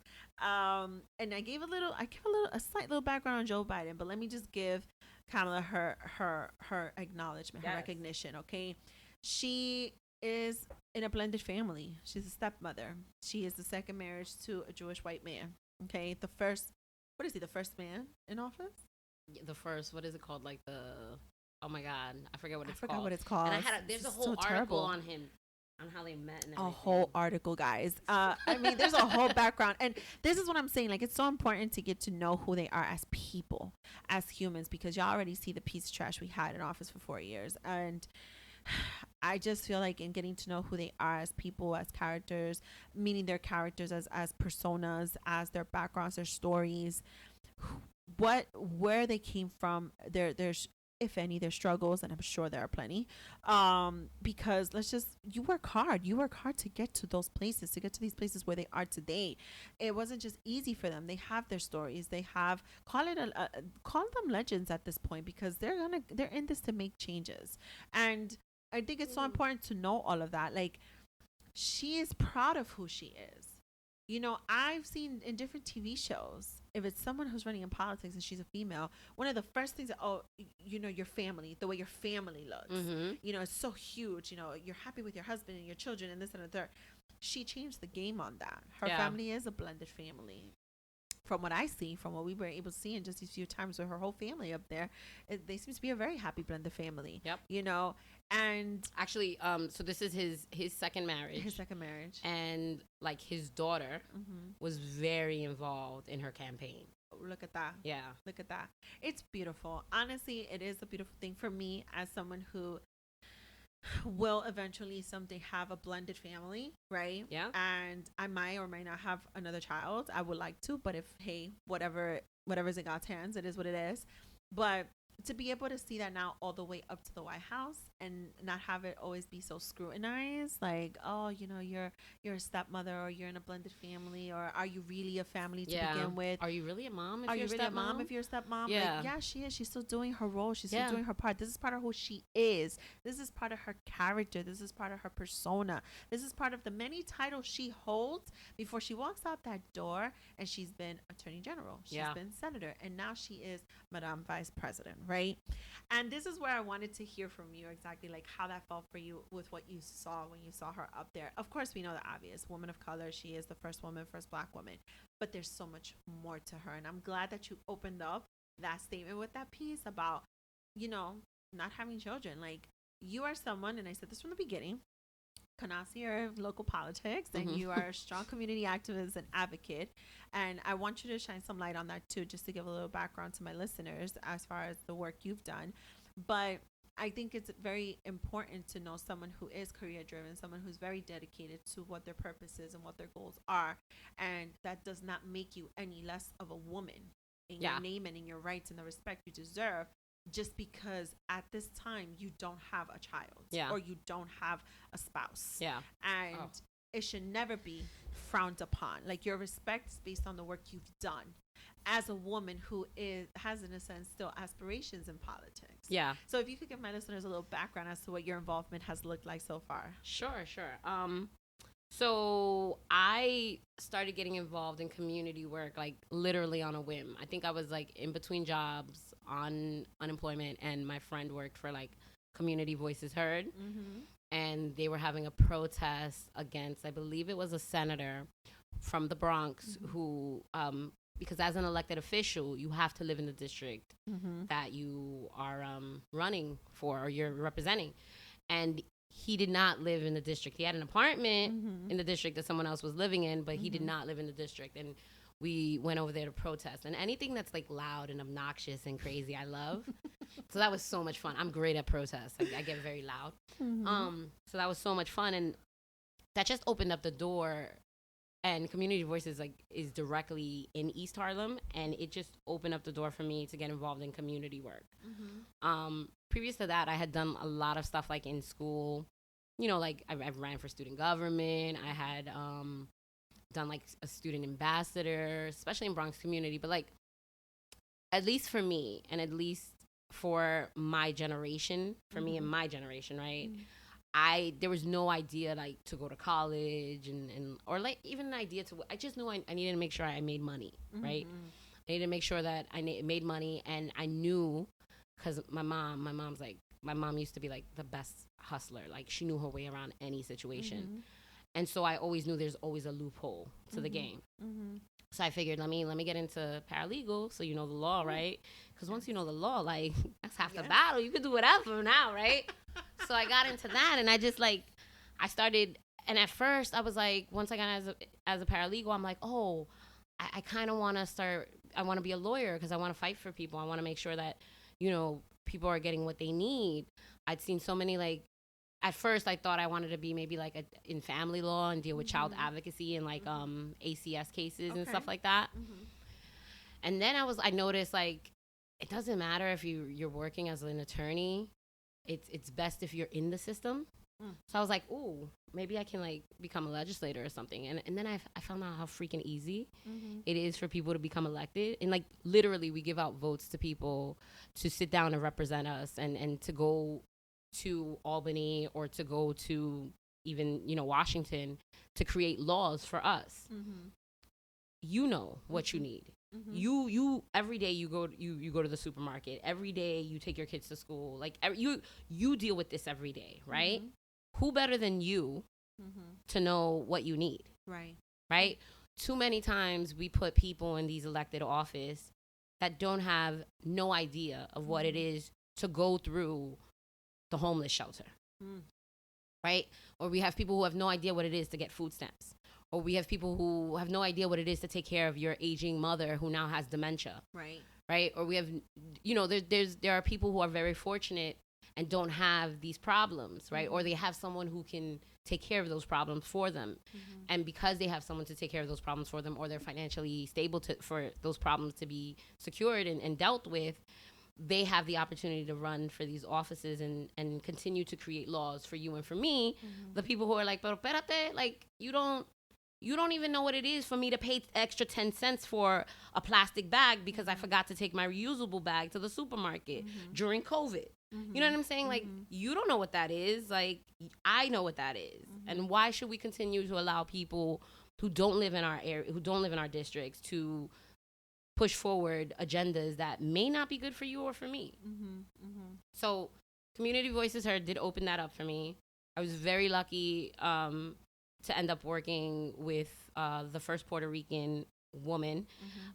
And I give a slight little background on Joe Biden, but let me just give Kamala her acknowledgement, her recognition. Okay, she is in a blended family. She's a stepmother. She is the second marriage to a Jewish white man. Okay, the first man in office? The first, what is it called? Like oh my God, I forget what it's called. I forgot what it's called. And there's a whole article on him. On how they met and everything. A whole article, guys. I mean, there's a whole background. And this is what I'm saying. Like, it's so important to get to know who they are as people, as humans, because y'all already see the piece of trash we had in office for 4 years. And I just feel like in getting to know who they are as people, as characters, meaning their characters as personas, as their backgrounds, their stories, where they came from, there's if any, their struggles, and I'm sure there are plenty, because you work hard to get to those places, to get to these places where they are today. It wasn't just easy for them. They have their stories. They have, call them legends at this point, because they're in this to make changes. And I think it's so important to know all of that. Like, she is proud of who she is. I've seen in different TV shows, if it's someone who's running in politics and she's a female, one of the first things your family, the way your family looks, it's so huge. You're happy with your husband and your children and this and the third. She changed the game on that. Her family is a blended family. From what I see, from what we were able to see in just these few times with her whole family up there, they seem to be a very happy blended family. Yep. And actually, so this is his second marriage. And like his daughter was very involved in her campaign. Look at that. Yeah. Look at that. It's beautiful. Honestly, it is a beautiful thing for me as someone who will eventually someday have a blended family, right? Yeah. And I might or might not have another child. I would like to, but whatever's in God's hands, it is what it is. But to be able to see that now all the way up to the White House and not have it always be so scrutinized, like, oh, you're a stepmother, or you're in a blended family, or are you really a family to begin with? Are you really a mom if you're a stepmom? Yeah. Like, yeah, she is. She's still doing her role. She's still doing her part. This is part of who she is. This is part of her character. This is part of her persona. This is part of the many titles she holds before she walks out that door. And she's been Attorney General. She's been Senator. And now she is Madame Vice President, right? And this is where I wanted to hear from you exactly, like, how that felt for you with what you saw when you saw her up there. Of course, we know the obvious. Woman of color. She is the first Black woman. But there's so much more to her. And I'm glad that you opened up that statement with that piece about, not having children. Like, you are someone, and I said this from the beginning, connoisseur of local politics, and you are a strong community activist and advocate. And I want you to shine some light on that too, just to give a little background to my listeners as far as the work you've done. But I think it's very important to know someone who is career driven, someone who's very dedicated to what their purpose is and what their goals are. And that does not make you any less of a woman in your name and in your rights and the respect you deserve. just because at this time you don't have a child, Yeah. or you don't have a spouse. Yeah. And it should never be frowned upon. Like, your respect is based on the work you've done as a woman who has, in a sense, still aspirations in politics. Yeah. So if you could give my listeners a little background as to what your involvement has looked like so far. Sure. So I started getting involved in community work, like literally on a whim. I think I was like in between jobs on unemployment, and my friend worked for like Community Voices Heard. Mm-hmm. And they were having a protest against, I believe it was a senator from the Bronx, mm-hmm. who, because as an elected official, you have to live in the district mm-hmm. that you are running for or you're representing. And he did not live in the district. He had an apartment mm-hmm. in the district that someone else was living in, but mm-hmm. he did not live in the district. And we went over there to protest. And anything that's like loud and obnoxious and crazy, I love. So that was so much fun. I'm great at protests. I get very loud. Mm-hmm. So that was so much fun. And that just opened up the door. And Community Voices is directly in East Harlem. And it just opened up the door for me to get involved in community work. Mm-hmm. Previous to that, I had done a lot of stuff like in school. You know, like I ran for student government. I had done like a student ambassador, especially in Bronx community. But like, at least for me, and at least for my generation, for mm-hmm. me and my generation, right? Mm-hmm. There was no idea like to go to college and or like even an idea to, I just knew I needed to make sure I made money, mm-hmm. right? I needed to make sure that I made money, and I knew, because my mom used to be like the best hustler. Like, she knew her way around any situation. Mm-hmm. And so I always knew there's always a loophole to mm-hmm. the game. Mm-hmm. So I figured, let me get into paralegal, so you know the law, right? Because once you know the law, like, that's half the battle. You can do whatever now, right? So I got into that, and I just like, I started, and at first I was like, once I got as a paralegal, I'm like, oh, I kind of want to start, I want to be a lawyer because I want to fight for people. I want to make sure that, you know, people are getting what they need. I'd seen so many, like, at first I thought I wanted to be maybe like in family law and deal with mm-hmm. child advocacy and like mm-hmm. ACS cases and stuff like that. Mm-hmm. And then I noticed like, it doesn't matter if you're working as an attorney. It's best if you're in the system. Mm. So I was like, ooh, maybe I can like become a legislator or something. And then I found out how freaking easy mm-hmm. it is for people to become elected. And like, literally we give out votes to people to sit down and represent us and to go to Albany or to go to even, you know, Washington to create laws for us. Mm-hmm. You know what mm-hmm. you need. Mm-hmm. You every day you go to the supermarket. Every day you take your kids to school. Like, you deal with this every day, right? Mm-hmm. Who better than you mm-hmm. to know what you need? Right? Too many times we put people in these elected office that don't have no idea of what mm-hmm. it is to go through the homeless shelter, right? Or we have people who have no idea what it is to get food stamps. Or we have people who have no idea what it is to take care of your aging mother who now has dementia. Right? Or we have, you know, there are people who are very fortunate and don't have these problems, right? Mm-hmm. Or they have someone who can take care of those problems for them. Mm-hmm. And because they have someone to take care of those problems for them, or they're financially stable for those problems to be secured and dealt with, they have the opportunity to run for these offices and continue to create laws for you and for me. Mm-hmm. The people who are like, pero espérate, like, you don't even know what it is for me to pay extra 10 cents for a plastic bag because I forgot to take my reusable bag to the supermarket mm-hmm. during COVID. Mm-hmm. You know what I'm saying? Like, mm-hmm. you don't know what that is. Like, I know what that is. Mm-hmm. And why should we continue to allow people who don't live in our area, who don't live in our districts, to push forward agendas that may not be good for you or for me? Mm-hmm. Mm-hmm. So Community Voices Heard did open that up for me. I was very lucky to end up working with the first Puerto Rican woman,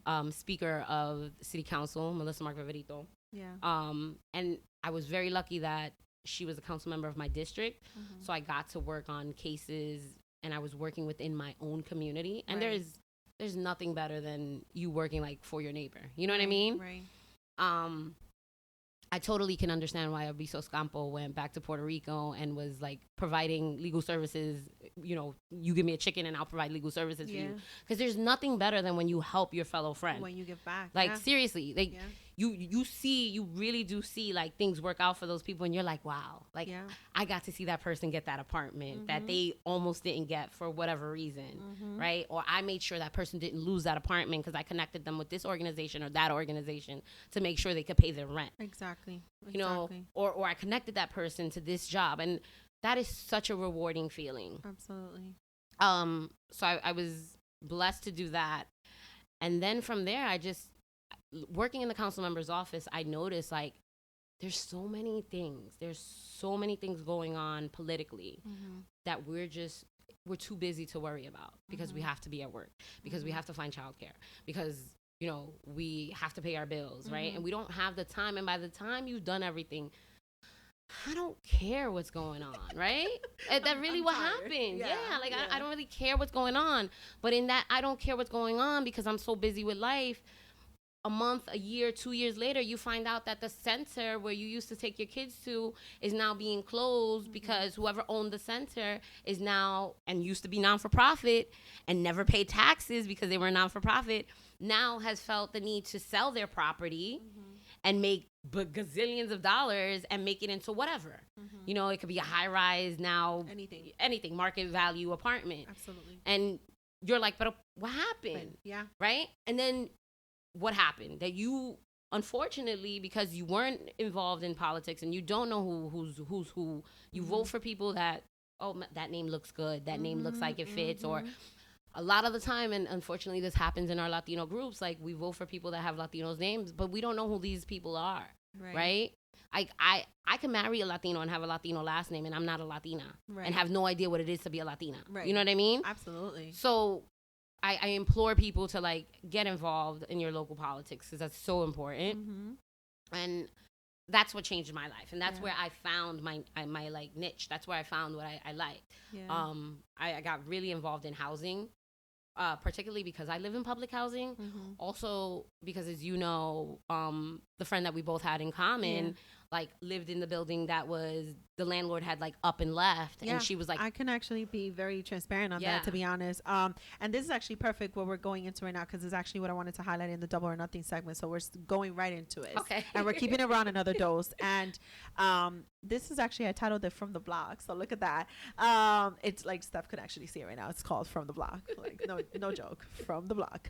mm-hmm. Speaker of City Council, Melissa Mark-Viverito. Yeah. And I was very lucky that she was a council member of my district, mm-hmm. so I got to work on cases, and I was working within my own community. And there's nothing better than you working like for your neighbor. You know what I mean? Right. I totally can understand why Abiso Scampo went back to Puerto Rico and was like providing legal services. You know, you give me a chicken and I'll provide legal services for you. Because there's nothing better than when you help your fellow friend. When you give back. Like, seriously, like, you really do see like things work out for those people, and you're like, wow, like I got to see that person get that apartment that they almost didn't get for whatever reason, right? Or I made sure that person didn't lose that apartment because I connected them with this organization or that organization to make sure they could pay their rent. Exactly. You know, or I connected that person to this job, and that is such a rewarding feeling. Absolutely. So I was blessed to do that, and then from there, I just working in the council member's office, I noticed like there's so many things going on politically that we're too busy to worry about because we have to be at work, because we have to find childcare, because you know we have to pay our bills, right? And we don't have the time, and by the time you've done everything, I don't care what's going on, right? That really what happened. I don't really care what's going on. But in that I don't care what's going on because I'm so busy with life, a month, a year, 2 years later, you find out that the center where you used to take your kids to is now being closed because whoever owned the center is now, and used to be non-for-profit and never paid taxes because they were non-for-profit, now has felt the need to sell their property and make gazillions of dollars and make it into whatever. You know, it could be a high-rise now. Anything, market value apartment. Absolutely. And you're like, but what happened? Yeah. Right? And then what happened? That you, unfortunately, because you weren't involved in politics and you don't know who's who, you vote for people that, oh, that name looks good, that name looks like it fits, or a lot of the time, and unfortunately this happens in our Latino groups, like we vote for people that have Latinos names, but we don't know who these people are, right? I can marry a Latino and have a Latino last name, and I'm not a Latina, and have no idea what it is to be a Latina. You know what I mean? Absolutely. So I implore people to like get involved in your local politics because that's so important. And that's what changed my life, and that's where I found my like niche. That's where I found what I liked. I got really involved in housing, particularly because I live in public housing. Also because, as you know, the friend that we both had in common like lived in the building that was the landlord had like up and left, and she was like, I can actually be very transparent on that, to be honest. And this is actually perfect what we're going into right now, because it's actually what I wanted to highlight in the Double or Nothing segment. So we're going right into it. Okay. And we're keeping it around another dose. And this is actually, I titled it From the Block. So look at that. It's like Steph could actually see it right now. It's called From the Block. Like no joke. From the Block.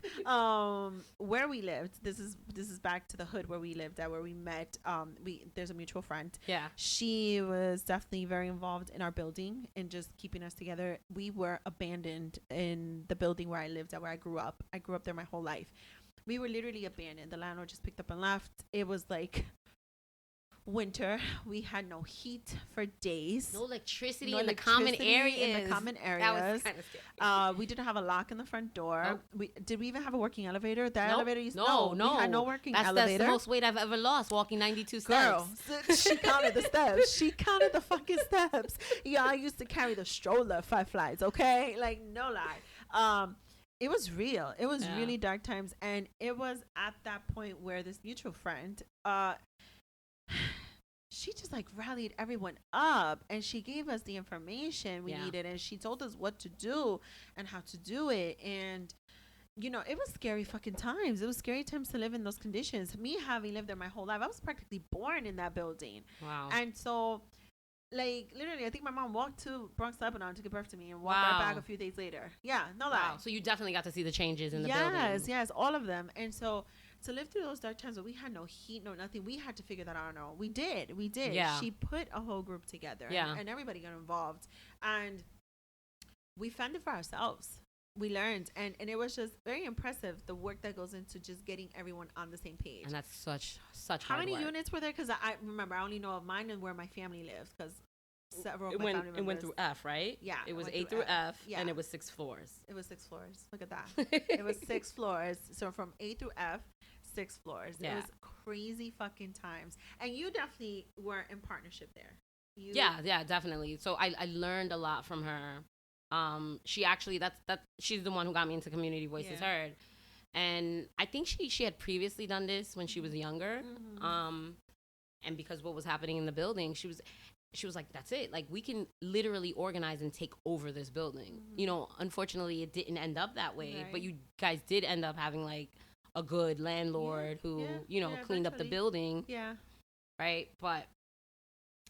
Where we lived. This is back to the hood where we lived at, where we met. There's a mutual friend. Yeah. She was definitely very involved in our building and just keeping us together. We were abandoned in the building where I lived at, where I grew up. I grew up there my whole life. We were literally abandoned. The landlord just picked up and left. It was like winter. We had no heat for days. No electricity in the common areas. That was kind of scary. We didn't have a lock in the front door. Nope. Did we even have a working elevator? That nope. elevator used no. We had no working elevator. That's the most weight I've ever lost, walking 92 steps. Girl, she counted the steps. She counted the fucking steps. Yeah, I used to carry the stroller 5 flights, okay? Like, no lie. It was real. It was really dark times. And it was at that point where this mutual friend, she just like rallied everyone up, and she gave us the information we needed, and she told us what to do and how to do it. And you know, it was scary fucking times. It was scary times to live in those conditions. Me having lived there my whole life, I was practically born in that building. Wow. And so like literally, I think my mom walked to Bronx Lebanon to give birth to me and walked right back a few days later. Yeah, no lie. So you definitely got to see the changes in the building. Yes, all of them. And so to live through those dark times where we had no heat, no nothing, we had to figure that out on our own. We did. Yeah. She put a whole group together, and everybody got involved, and we fended for ourselves. We learned, and it was just very impressive, the work that goes into just getting everyone on the same page. And that's such How hard many work. Units were there? Because I remember I only know of mine and where my family lives, because several of it my family members. It went through F, right? Yeah. It was A through F, and it was 6 floors. It was 6 floors. Look at that. It was 6 floors. So from A through F, 6 floors. Yeah. It was crazy fucking times. And you definitely were in partnership there. Yeah, definitely. So I learned a lot from her. She actually she's the one who got me into Community Voices Heard, and I think she had previously done this when she was younger. And because what was happening in the building, she was like, that's it, like we can literally organize and take over this building. You know, unfortunately it didn't end up that way, but you guys did end up having like a good landlord who, cleaned up the building. Yeah. Right. But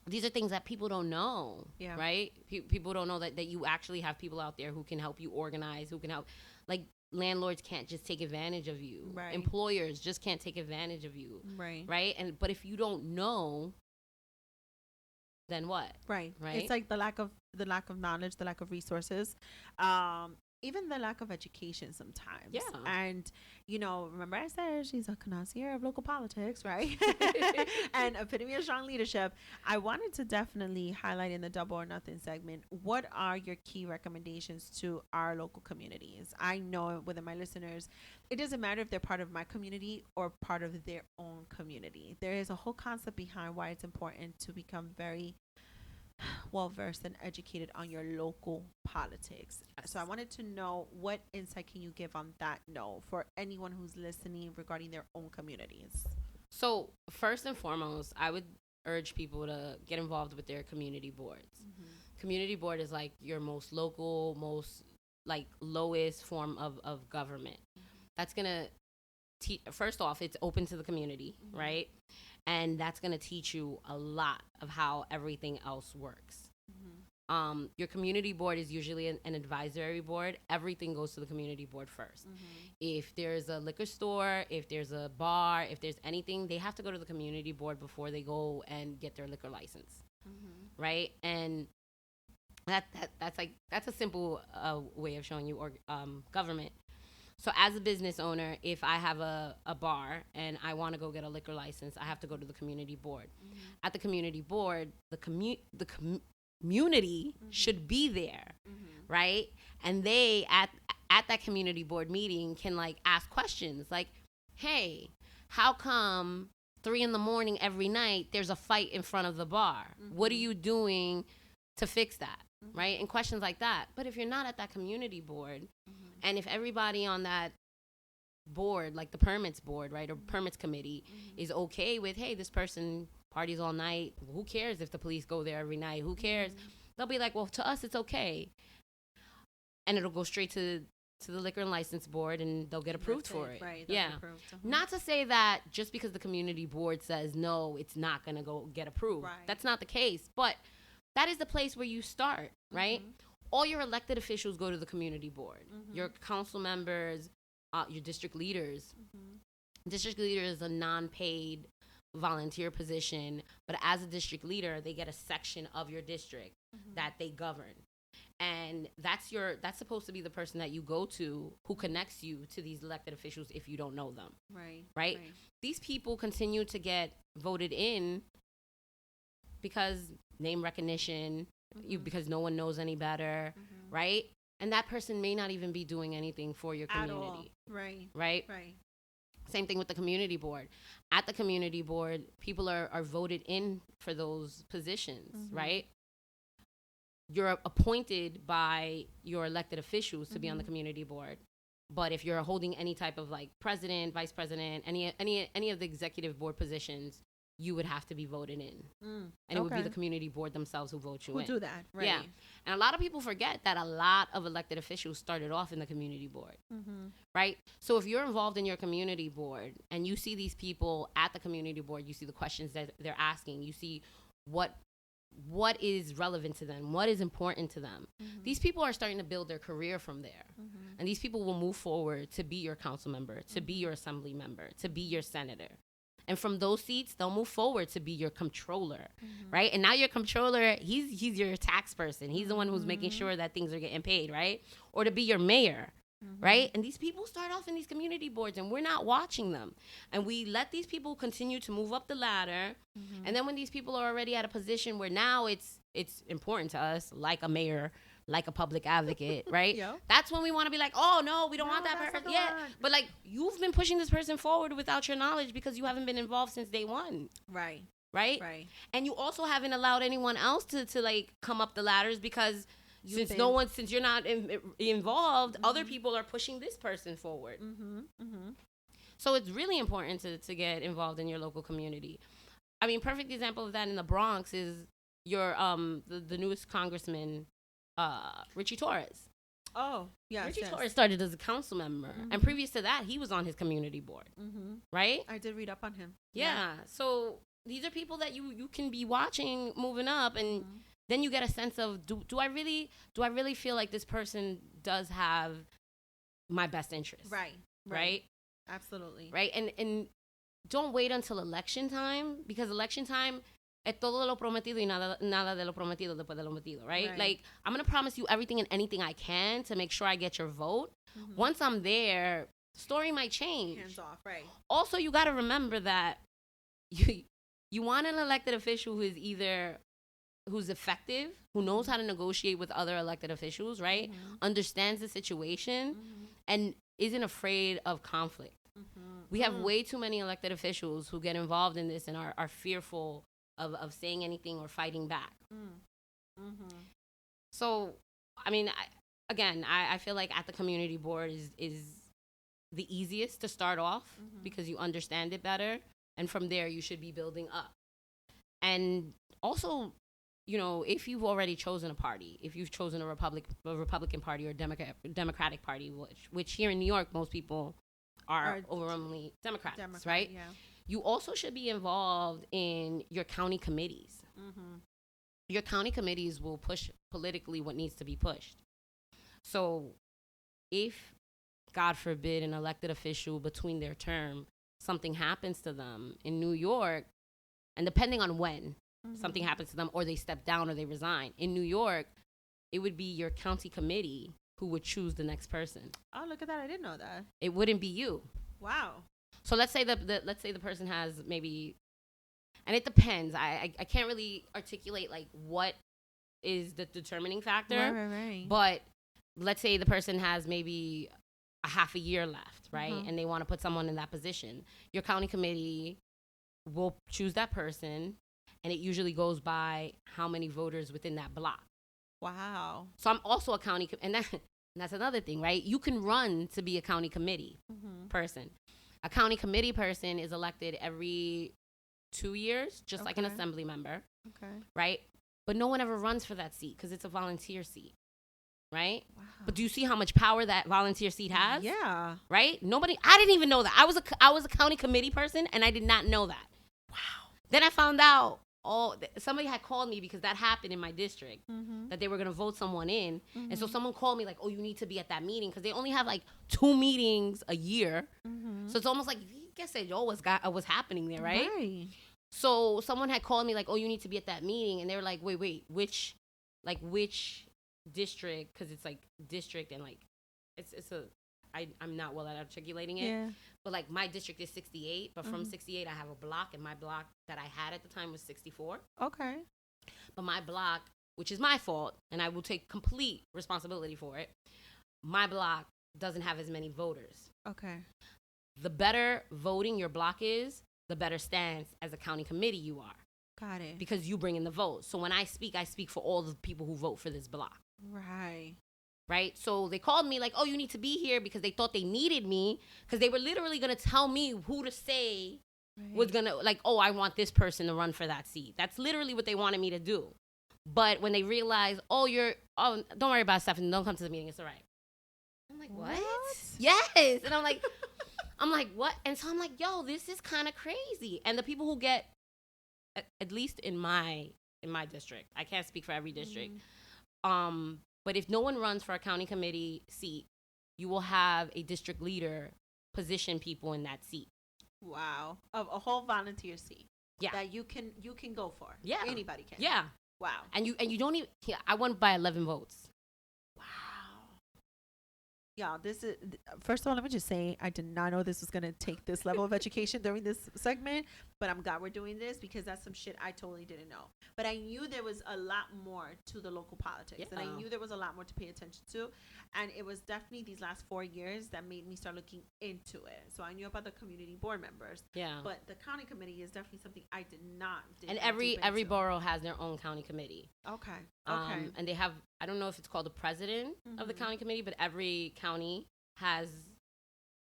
these are things that people don't know. Yeah. Right. People don't know that you actually have people out there who can help you organize, who can help. Like, landlords can't just take advantage of you. Right. Employers just can't take advantage of you. Right. Right. But if you don't know, then what? Right. It's like the lack of knowledge, the lack of resources, even the lack of education sometimes. Yeah. And remember I said she's a connoisseur of local politics, right? And epitome of strong leadership. I wanted to definitely highlight in the Double or Nothing segment, what are your key recommendations to our local communities? I know within my listeners, it doesn't matter if they're part of my community or part of their own community. There is a whole concept behind why it's important to become very well versed and educated on your local politics. Yes. So I wanted to know, what insight can you give on that note for anyone who's listening regarding their own communities? So first and foremost, I would urge people to get involved with their community boards. Mm-hmm. Community board is like your most local, most like lowest form of government. Mm-hmm. That's gonna first off, it's open to the community, mm-hmm. right? And that's going to teach you a lot of how everything else works. Mm-hmm. Your community board is usually an advisory board. Everything goes to the community board first. Mm-hmm. If there's a liquor store, if there's a bar, if there's anything, they have to go to the community board before they go and get their liquor license, mm-hmm. right? And that's a simple way of showing you government. So as a business owner, if I have a bar and I want to go get a liquor license, I have to go to the community board. Mm-hmm. At the community board, the community mm-hmm. should be there, mm-hmm. right? And they, at that community board meeting, can like ask questions like, hey, how come 3 a.m. every night there's a fight in front of the bar? Mm-hmm. What are you doing to fix that? Mm-hmm. Right? And questions like that. But if you're not at that community board, mm-hmm. and if everybody on that board, like the permits board, right, or permits committee, mm-hmm. is okay with, hey, this person parties all night, who cares if the police go there every night? Who cares? Mm-hmm. They'll be like, well, to us, it's okay. And it'll go straight to the liquor and license board, and they'll get approved for it. Right. Yeah. Uh-huh. Not to say that just because the community board says no, it's not going to go get approved. Right. That's not the case. But that is the place where you start, right? Mm-hmm. All your elected officials go to the community board. Mm-hmm. Your council members, your district leaders. Mm-hmm. District leader is a non-paid volunteer position, but as a district leader, they get a section of your district mm-hmm. that they govern. And that's supposed to be the person that you go to who connects you to these elected officials if you don't know them. Right? These people continue to get voted in because name recognition, mm-hmm. Because no one knows any better, mm-hmm. right? And that person may not even be doing anything for your community. Right. Same thing with the community board. At the community board, people are voted in for those positions, mm-hmm. right? You're appointed by your elected officials to mm-hmm. be on the community board. But if you're holding any type of like president, vice president, any of the executive board positions, you would have to be voted in. And it would be the community board themselves who vote you in. Who do that, right. Yeah. And a lot of people forget that a lot of elected officials started off in the community board, mm-hmm. right? So if you're involved in your community board and you see these people at the community board, you see the questions that they're asking, you see what is relevant to them, what is important to them. Mm-hmm. These people are starting to build their career from there. Mm-hmm. And these people will move forward to be your council member, to be your assembly member, to be your senator. And from those seats, they'll move forward to be your comptroller, mm-hmm. right? And now your comptroller, he's your tax person. He's the one who's mm-hmm. making sure that things are getting paid, right? Or to be your mayor, mm-hmm. right? And these people start off in these community boards, and we're not watching them. And we let these people continue to move up the ladder. Mm-hmm. And then when these people are already at a position where now it's important to us, like a mayor, like a public advocate, right? Yep. That's when we want to be like, oh, no, we don't want that person. Yeah. But like, you've been pushing this person forward without your knowledge because you haven't been involved since day one. Right. And you also haven't allowed anyone else to like come up the ladders because since you're not involved, mm-hmm. other people are pushing this person forward. Mm-hmm. Mm-hmm. So it's really important to get involved in your local community. I mean, perfect example of that in the Bronx is your the newest congressman, Richie Torres. Oh, yes. Richie Torres started as a council member, and previous to that, he was on his community board, right? I did read up on him. Yeah. So these are people that you can be watching moving up, and then you get a sense of do I really feel like this person does have my best interest? Right. Absolutely. Right. And don't wait until election time, because election time es todo de lo prometido y nada de lo prometido después de lo metido, right? Like, I'm going to promise you everything and anything I can to make sure I get your vote. Once I'm there, story might change. Hands off, right. Also, you got to remember that you want an elected official who's effective, who knows how to negotiate with other elected officials, right? Understands the situation and isn't afraid of conflict. We have way too many elected officials who get involved in this and are fearful of saying anything or fighting back. So, I mean, I feel like at the community board is the easiest to start off because you understand it better. And from there, you should be building up. And also, you know, if you've already chosen a party, if you've chosen a Republican Party or Democratic Party, which here in New York, most people are overwhelmingly Democrats, right? Yeah. You also should be involved in your county committees. Your county committees will push politically what needs to be pushed. So if, God forbid, an elected official between their term, something happens to them in New York, and depending on when something happens to them, or they step down or they resign, in New York, it would be your county committee who would choose the next person. Oh, look at that. I didn't know that. It wouldn't be you. Wow. So let's say the person has maybe, and it depends. I can't really articulate like what is the determining factor. Right. But let's say the person has maybe a half a year left, right? And they want to put someone in that position. Your county committee will choose that person, and it usually goes by how many voters within that block. Wow. So I'm also a county, and that's another thing, right? You can run to be a county committee person. A county committee person is elected every 2 years, just like an assembly member. Okay. Right? But no one ever runs for that seat because it's a volunteer seat. Right? Wow. But do you see how much power that volunteer seat has? Yeah. Right? I didn't even know that. I was a county committee person, and I did not know that. Wow. Then I found out, somebody had called me because that happened in my district, that they were going to vote someone in. And so someone called me like, oh, you need to be at that meeting, because they only have like 2 meetings a year. So it's almost like, guess they know what's happening there, right? Right. So someone had called me like, oh, you need to be at that meeting. And they were like, wait, which district? Because it's like district and like, I'm not well at articulating it. Yeah. But like my district is 68, but from 68 I have a block, and my block that I had at the time was 64. Okay. But my block, which is my fault, and I will take complete responsibility for it, my block doesn't have as many voters. Okay. The better voting your block is, the better stance as a county committee you are. Got it. Because you bring in the votes. So when I speak for all the people who vote for this block. Right? So they called me like, oh, you need to be here, because they thought they needed me, because they were literally going to tell me who to say was going to, like, oh, I want this person to run for that seat. That's literally what they wanted me to do. But when they realized, don't worry about stuff and don't come to the meeting, it's all right. I'm like, what? Yes. And I'm like, what? And so I'm like, yo, this is kind of crazy. And the people who get, at least in my district, I can't speak for every district, but if no one runs for a county committee seat, you will have a district leader position people in that seat. Wow. Of a whole volunteer seat. Yeah. That you can go for. Yeah. Anybody can. Yeah. Wow. And you don't even, I won by 11 votes. Wow. Y'all, this is, first of all, let me just say, I did not know this was going to take this level of education during this segment, but I'm glad we're doing this, because that's some shit I totally didn't know. But I knew there was a lot more to the local politics, and I knew there was a lot more to pay attention to. And it was definitely these last 4 years that made me start looking into it. So I knew about the community board members. Yeah. But the county committee is definitely something I did not. And every borough has their own county committee. Okay. And they have, I don't know if it's called the president of the county committee, but every county has,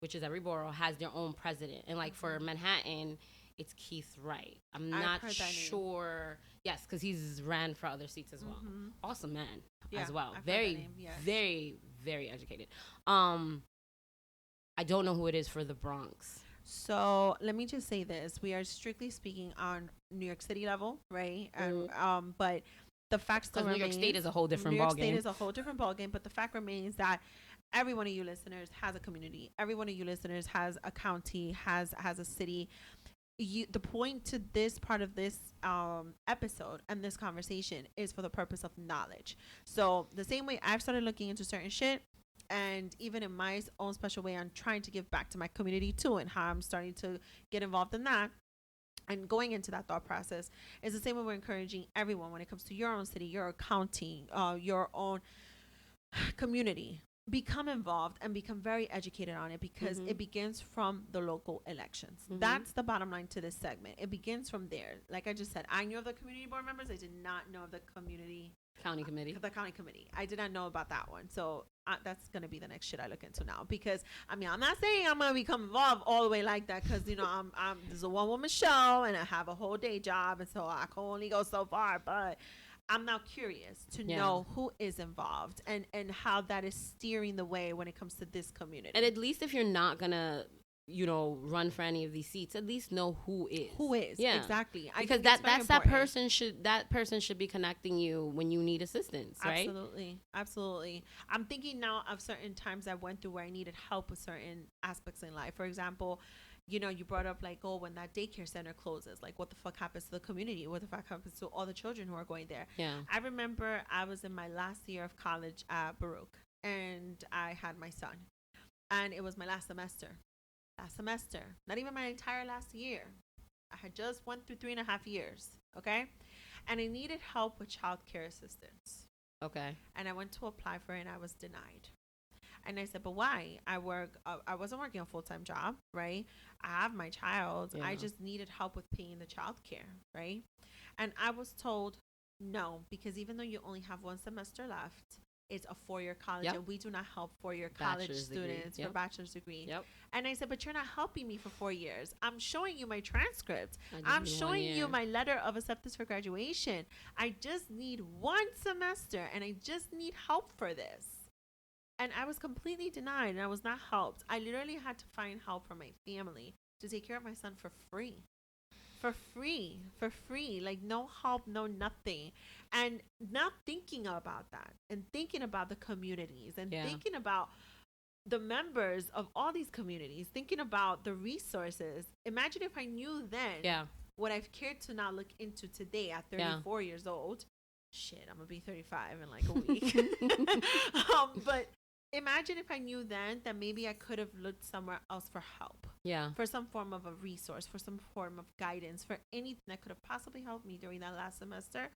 which is every borough, has their own president. And like for Manhattan, it's Keith Wright. I'm not sure Yes, because he's ran for other seats as well. Awesome man as well. Very, very, very educated. I don't know who it is for the Bronx. So let me just say this: we are strictly speaking on New York City level, right? And but the fact still remains, New York State is a whole different ballgame. New York State is a whole different ballgame. But the fact remains that every one of you listeners has a community. Every one of you listeners has a county, has a city. The point to this part of this episode and this conversation is for the purpose of knowledge. So the same way I've started looking into certain shit, and even in my own special way, I'm trying to give back to my community too, and how I'm starting to get involved in that and going into that thought process is the same way we're encouraging everyone when it comes to your own city, your county, your own community. Become involved and become very educated on it, because it begins from the local elections. That's the bottom line to this segment. It begins from there. Like I just said, I knew of the community board members. I did not know of the county committee. I did not know about that one. So that's going to be the next shit I look into now, because I mean, I'm not saying I'm going to become involved all the way like that, because you know, I'm this is a one woman show and I have a whole day job, and so I can only go so far. But I'm now curious to know who is involved and how that is steering the way when it comes to this community. And at least if you're not gonna, you know, run for any of these seats, at least know who is. Yeah, exactly. Because that person should be connecting you when you need assistance, right? Absolutely. I'm thinking now of certain times I went through where I needed help with certain aspects in life. For example, you know, you brought up like, oh, when that daycare center closes, like what the fuck happens to the community? What the fuck happens to all the children who are going there? Yeah. I remember I was in my last year of college at Baruch, and I had my son, and it was my last semester, not even my entire last year. I had just went through 3.5 years. Okay. And I needed help with childcare assistance. Okay. And I went to apply for it and I was denied. And I said, but why? I wasn't working a full-time job, right? I have my child. I just needed help with paying the child care, right? And I was told no, because even though you only have one semester left, it's a 4-year college, and we do not help 4-year college students for bachelor's degree. And I said, but you're not helping me for 4 years. I'm showing you my transcript. I'm showing you my letter of acceptance for graduation. I just need 1 semester, and I just need help for this. And I was completely denied, and I was not helped. I literally had to find help from my family to take care of my son for free. For free. Like, no help, no nothing. And not thinking about that, and thinking about the communities, and thinking about the members of all these communities, thinking about the resources. Imagine if I knew then what I've cared to now look into today at 34 years old. Shit, I'm going to be 35 in like a week. But imagine if I knew then that maybe I could have looked somewhere else for help. Yeah. For some form of a resource, for some form of guidance, for anything that could have possibly helped me during that last semester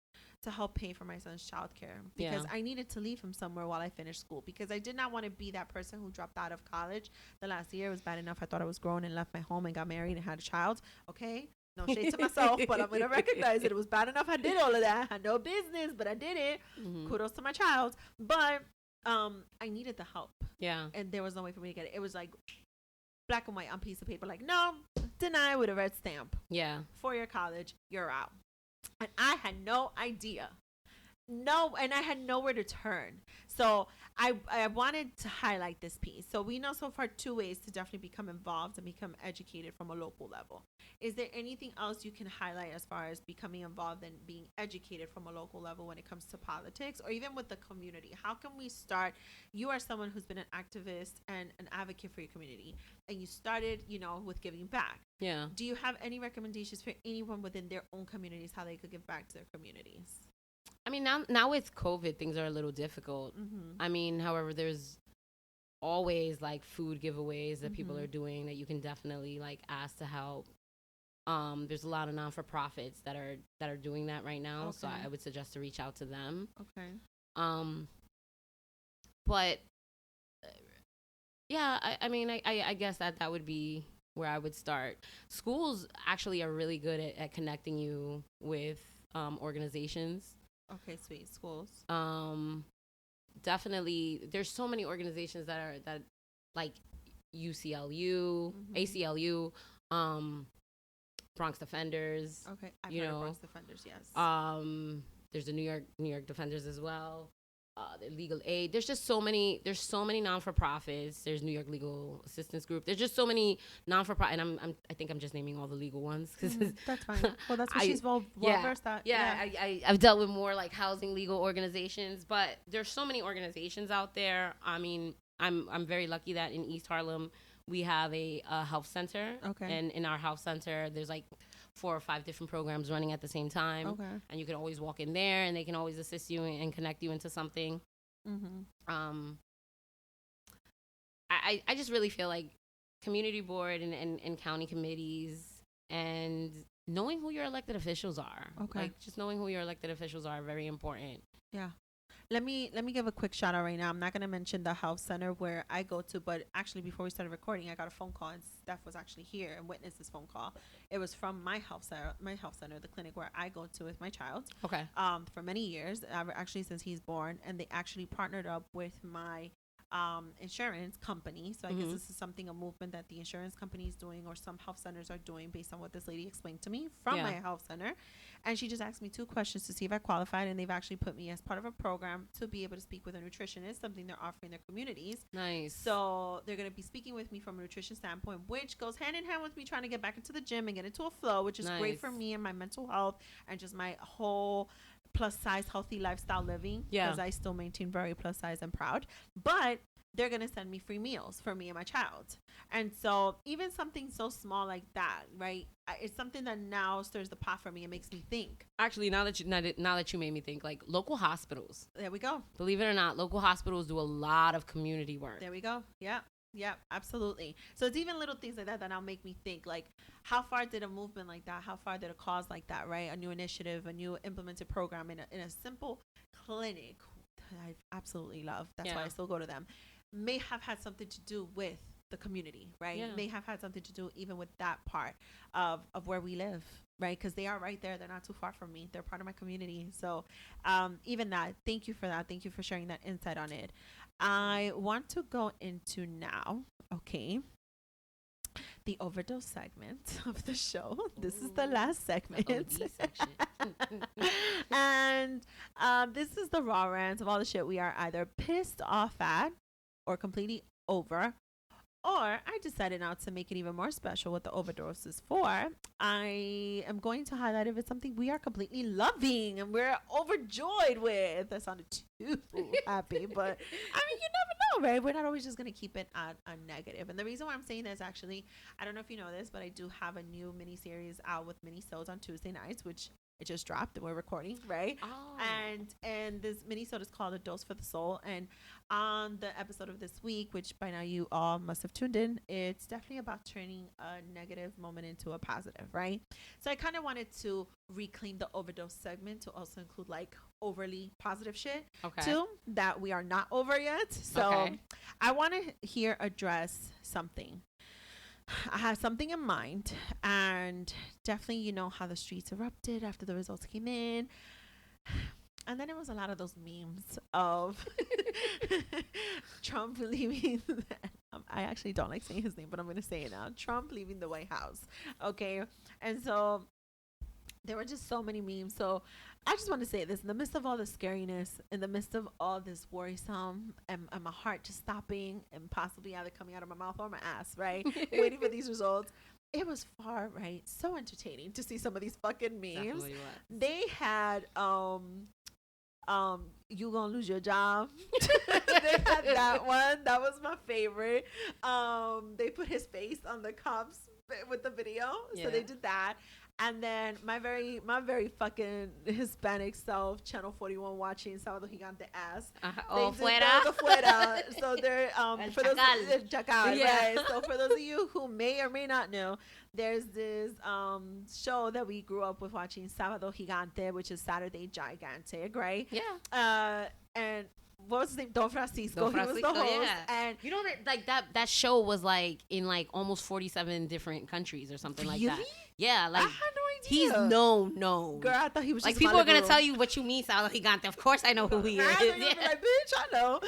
to help pay for my son's childcare. Because I needed to leave him somewhere while I finished school, because I did not want to be that person who dropped out of college the last year. It was bad enough I thought I was grown and left my home and got married and had a child. Okay. No shade to myself, but I'm going to recognize it. It was bad enough I did all of that. I had no business, but I did it. Kudos to my child. But I needed the help. Yeah. And there was no way for me to get it. It was like black and white on piece of paper, like, no, deny with a red stamp. Yeah. 4-year college, you're out. And I had no idea. And I had nowhere to turn. So I wanted to highlight this piece. So we know so far 2 ways to definitely become involved and become educated from a local level. Is there anything else you can highlight as far as becoming involved and being educated from a local level when it comes to politics, or even with the community? How can we start? You are someone who's been an activist and an advocate for your community, and you started, with giving back. Yeah. Do you have any recommendations for anyone within their own communities, how they could give back to their communities? I mean, now with COVID, things are a little difficult. I mean, however, there's always like food giveaways that people are doing that you can definitely like ask to help. There's a lot of non-for-profits that are doing that right now, so I would suggest to reach out to them. Okay. But yeah, I guess that would be where I would start. Schools actually are really good at connecting you with organizations. Okay, sweet. Schools. Definitely. There's so many organizations that like UCLU, ACLU, Bronx Defenders. Okay, I've heard of Bronx Defenders. Yes. There's the New York Defenders as well. The Legal Aid. There's just so many. There's so many non-for-profits. There's New York Legal Assistance Group. There's just so many non-for-profit. And I think I'm just naming all the legal ones because that's fine. Well, that's what she's well versed at. Yeah, I've dealt with more like housing legal organizations, but there's so many organizations out there. I mean, I'm very lucky that in East Harlem we have a health center. Okay. And in our health center, there's like 4 or 5 different programs running at the same time. Okay. And you can always walk in there and they can always assist you and connect you into something. Mm-hmm. I just really feel like community board and county committees and knowing who your elected officials are. Okay. Like just knowing who your elected officials are very important. Yeah. Let me give a quick shout out right now. I'm not going to mention the health center where I go to, but actually before we started recording, I got a phone call and Steph was actually here and witnessed this phone call. It was from my health center, the clinic where I go to with my child. Okay. For many years, actually since he's born, and they actually partnered up with my insurance company. So I guess this is a movement that the insurance company is doing or some health centers are doing based on what this lady explained to me from my health center. And she just asked me 2 questions to see if I qualified, and they've actually put me as part of a program to be able to speak with a nutritionist, something they're offering their communities. Nice. So they're going to be speaking with me from a nutrition standpoint, which goes hand in hand with me trying to get back into the gym and get into a flow, which is great for me and my mental health and just my whole plus size healthy lifestyle living, because I still maintain very plus size and proud. But they're going to send me free meals for me and my child. And so even something so small like that, right? It's something that now stirs the pot for me and makes me think. Actually, now that you made me think, like local hospitals. There we go. Believe it or not, local hospitals do a lot of community work. There we go. Yeah, absolutely. So it's even little things like that now make me think, like, how far did a movement like that, how far did a cause like that, right? A new initiative, a new implemented program in a simple clinic that I absolutely love. That's why I still go to them. May have had something to do with the community, right? May have had something to do even with that part of where we live, right? Because they are right there. They're not too far from me. They're part of my community. So even that, thank you for that. Thank you for sharing that insight on it. I want to go into now, the overdose segment of the show. This is the last segment. The OD section. And this is the raw rant of all the shit we are either pissed off at or completely over, or I decided now to make it even more special what the overdose is for. I am going to highlight if it's something we are completely loving and we're overjoyed with. That sounded too happy, but I mean, you never know, right? We're not always just going to keep it on negative. And the reason why I'm saying this, actually, I don't know if you know this, but I do have a new mini-series out with mini-sodes on Tuesday nights, which it just dropped and we're recording, right? Oh. And this mini-sode is called A Dose for the Soul. And on the episode of this week, which by now you all must have tuned in, it's definitely about turning a negative moment into a positive, right? So I kind of wanted to reclaim the overdose segment to also include like overly positive shit too that we are not over yet. So I want to here address something. I had something in mind, and definitely, you know how the streets erupted after the results came in. And then it was a lot of those memes of Trump leaving. I actually don't like saying his name, but I'm going to say it now. Trump leaving the White House. Okay. And so there were just so many memes. So I just want to say this. In the midst of all the scariness, in the midst of all this worrisome, and my heart just stopping and possibly either coming out of my mouth or my ass, right? Waiting for these results. It was far, right? So entertaining to see some of these fucking memes. They had, you gonna lose your job. They had that one. That was my favorite. They put his face on the cops with the video. So they did that. And then my very fucking Hispanic self, Channel 41 watching Sábado Gigante ass. Fuera. So they're for those chacal, right? So for those of you who may or may not know, there's this show that we grew up with watching, Sábado Gigante, which is Saturday Gigantic, right? Yeah. And what was his name? Don Francisco. He was the host. Yeah. And you know that show was like in like almost 47 different countries or something like that. Yeah, like I had no idea. He's known. Girl, I thought he was like just people are gonna tell you what you mean, Sábado Gigante. Of course, I know who he is. Like, bitch, I know.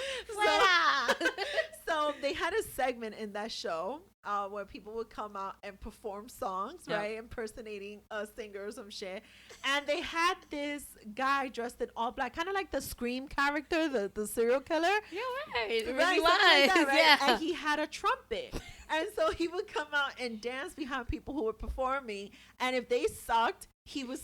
So So they had a segment in that show where people would come out and perform songs, right? Impersonating a singer or some shit. And they had this guy dressed in all black, kind of like the Scream character, the serial killer. Yeah, right. It Right, really was. like that, right? Yeah. And he had a trumpet. And so he would come out and dance behind people who were performing. And if they sucked, he would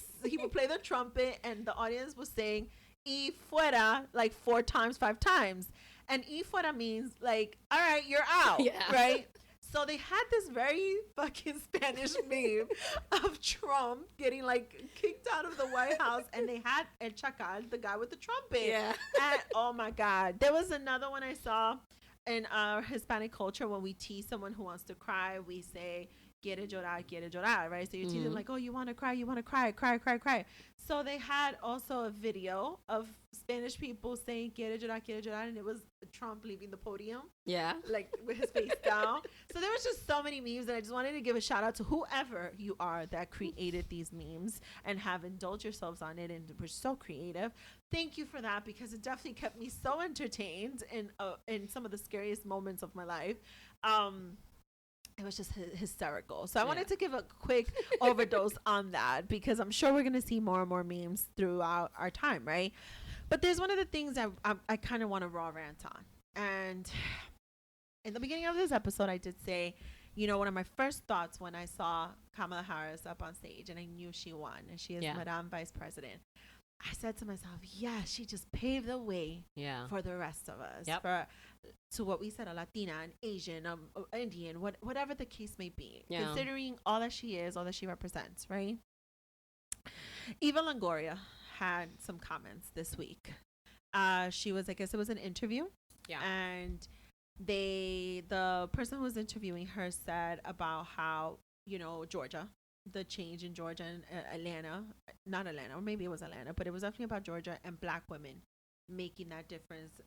play the trumpet and the audience was saying, "Y fuera," like 4 times, 5 times. And "y fuera" means like, all right, you're out, right? So they had this very fucking Spanish meme of Trump getting like kicked out of the White House, and they had El Chacal, the guy with the trumpet. Yeah. And oh my God, there was another one I saw in our Hispanic culture. When we tease someone who wants to cry, we say quiere llorar, right? So you tease them like, oh, you want to cry, cry. So they had also a video of Spanish people saying quiere llorar, and it was Trump leaving the podium. Yeah. Like with his face down. So there was just so many memes, and I just wanted to give a shout out to whoever you are that created these memes and have indulged yourselves on it and were so creative. Thank you for that, because it definitely kept me so entertained in some of the scariest moments of my life. It was just hysterical. So I wanted to give a quick overdose on that, because I'm sure we're going to see more and more memes throughout our time, right? But there's one of the things that I kind of want to raw rant on. And in the beginning of this episode, I did say, you know, one of my first thoughts when I saw Kamala Harris up on stage and I knew she won and she is Madame Vice President, I said to myself, yeah, she just paved the way for the rest of us, to what we said, a Latina, an Asian, Indian, whatever the case may be, considering all that she is, all that she represents, right? Eva Longoria had some comments this week. She was, I guess it was an interview, and the person who was interviewing her said about how, you know, Georgia, the change in Georgia and not Atlanta, or maybe it was Atlanta, but it was definitely about Georgia and Black women making that difference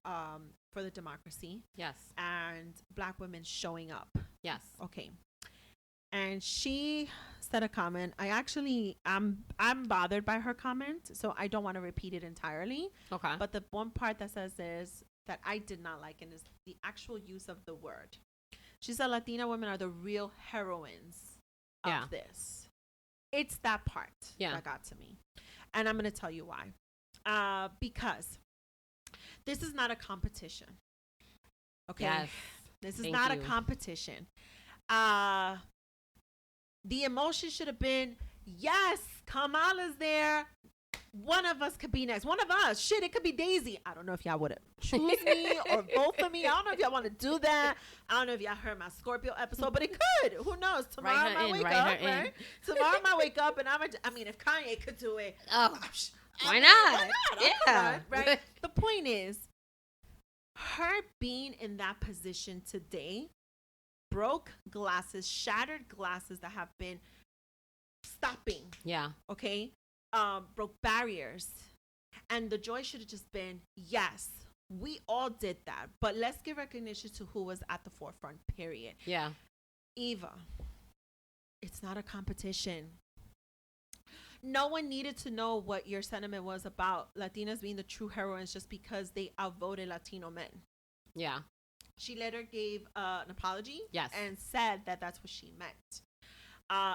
for the democracy. Yes. And Black women showing up. Yes. Okay. And she said a comment. I'm bothered by her comment, so I don't want to repeat it entirely. Okay. But the one part that says is that I did not like, and is the actual use of the word. She said Latina women are the real heroines of this. It's that part that got to me. And I'm going to tell you why. Because this is not a competition. Okay? Yes. This is not a competition. The emotion should have been, yes, Kamala's there. One of us could be next. One of us. Shit, it could be Daisy. I don't know if y'all would choose me or both of me. I don't know if y'all want to do that. I don't know if y'all heard my Scorpio episode, but it could. Who knows? Tomorrow I might wake up, right? Tomorrow I might wake up and I mean, if Kanye could do it, why not? Yeah. Right? The point is, her being in that position today broke glasses, shattered glasses that have been stopping. Yeah. Okay? Broke barriers, and the joy should have just been, yes, we all did that, but let's give recognition to who was at the forefront, period. Yeah. Eva, it's not a competition. No one needed to know what your sentiment was about Latinas being the true heroines just because they outvoted Latino men. Yeah. She later gave an apology and said that that's what she meant.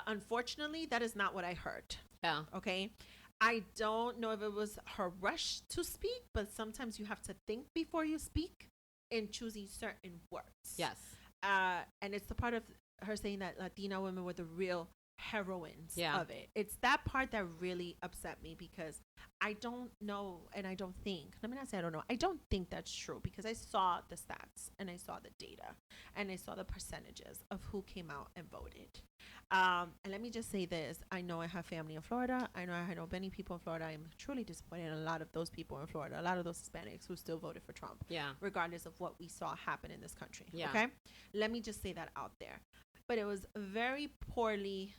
Unfortunately, that is not what I heard. Yeah. Okay. I don't know if it was her rush to speak, but sometimes you have to think before you speak in choosing certain words. Yes. And it's the part of her saying that Latina women were the real heroines of it. It's that part that really upset me, because I don't know, and I don't think, let me not say I don't know, I don't think that's true, because I saw the stats and I saw the data and I saw the percentages of who came out and voted. And let me just say this. I know I have family in Florida. I know many people in Florida. I'm truly disappointed in a lot of those people in Florida, a lot of those Hispanics who still voted for Trump, regardless of what we saw happen in this country. Okay? Let me just say that out there. But it was very poorly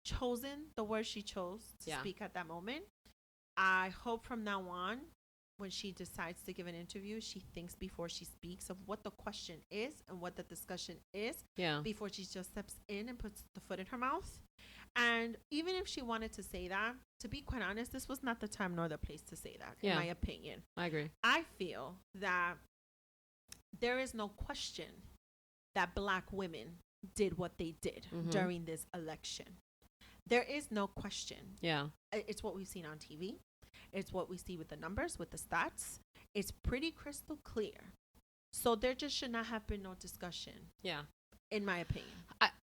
chosen, the word she chose to speak at that moment. I hope from now on, when she decides to give an interview, she thinks before she speaks of what the question is and what the discussion is before she just steps in and puts the foot in her mouth. And even if she wanted to say that, to be quite honest, this was not the time nor the place to say that, in my opinion. I agree. I feel that there is no question that Black women did what they did during this election. There is no question. Yeah. It's what we've seen on TV. It's what we see with the numbers, with the stats. It's pretty crystal clear. So there just should not have been no discussion. Yeah. In my opinion.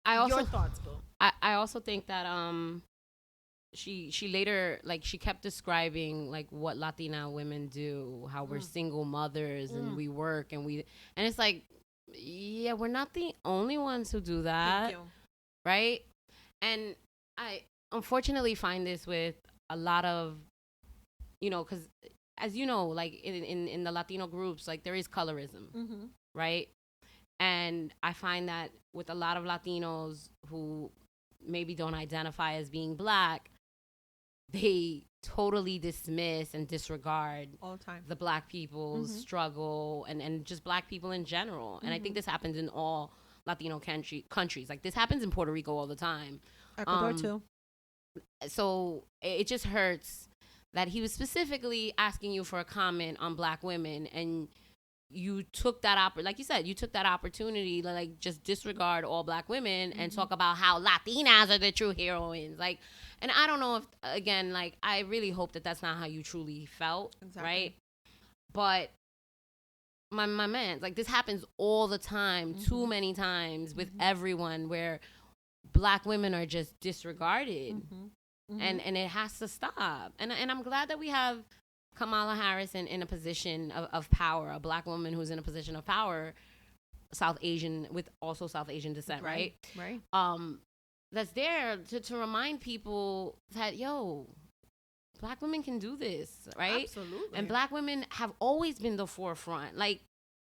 I also, your thoughts, Boo? I also think that she later, like, she kept describing like what Latina women do, how we're single mothers and we work and it's like, yeah, we're not the only ones who do that. Thank you. Right? And I unfortunately find this with a lot of, you know, because as you know, like in the Latino groups, like there is colorism, right? And I find that with a lot of Latinos who maybe don't identify as being Black, they totally dismiss and disregard all the time the Black people's struggle and just Black people in general. And I think this happens in all Latino countries. Like this happens in Puerto Rico all the time. Ecuador too. So it just hurts that he was specifically asking you for a comment on Black women, and you took that like you said, you took that opportunity to like just disregard all Black women and talk about how Latinas are the true heroines. Like, and I don't know if, again, like I really hope that that's not how you truly felt, right? But my man, like this happens all the time, too many times with everyone, where Black women are just disregarded. And it has to stop. And I'm glad that we have Kamala Harris in a position of power, a Black woman who's in a position of power, South Asian, with also South Asian descent, right? Right. That's there to remind people that, yo, Black women can do this, right? Absolutely. And Black women have always been the forefront. Like,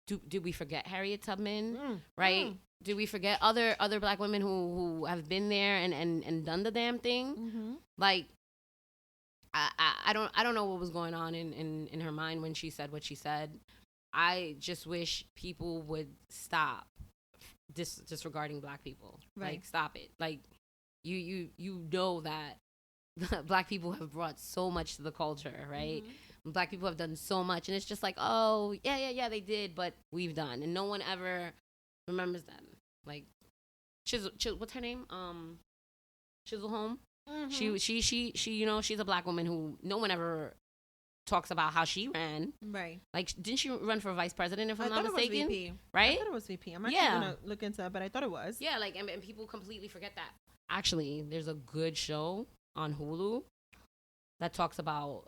did we forget Harriet Tubman, right? Do we forget other Black women who have been there and done the damn thing? Like, I don't know what was going on in her mind when she said what she said. I just wish people would stop disregarding Black people. Right. Like, stop it. Like, you know that Black people have brought so much to the culture, right? Black people have done so much, and it's just like, oh, yeah, they did, but we've done, and no one ever remembers them. Like, what's her name? Chiselholm. She, you know, she's a Black woman who no one ever talks about how she ran. Right. Like, didn't she run for vice president, if I'm not mistaken? It was VP. Right? I thought it was VP. I'm actually going to look into it, but I thought it was. Yeah, like, and people completely forget that. Actually, there's a good show on Hulu that talks about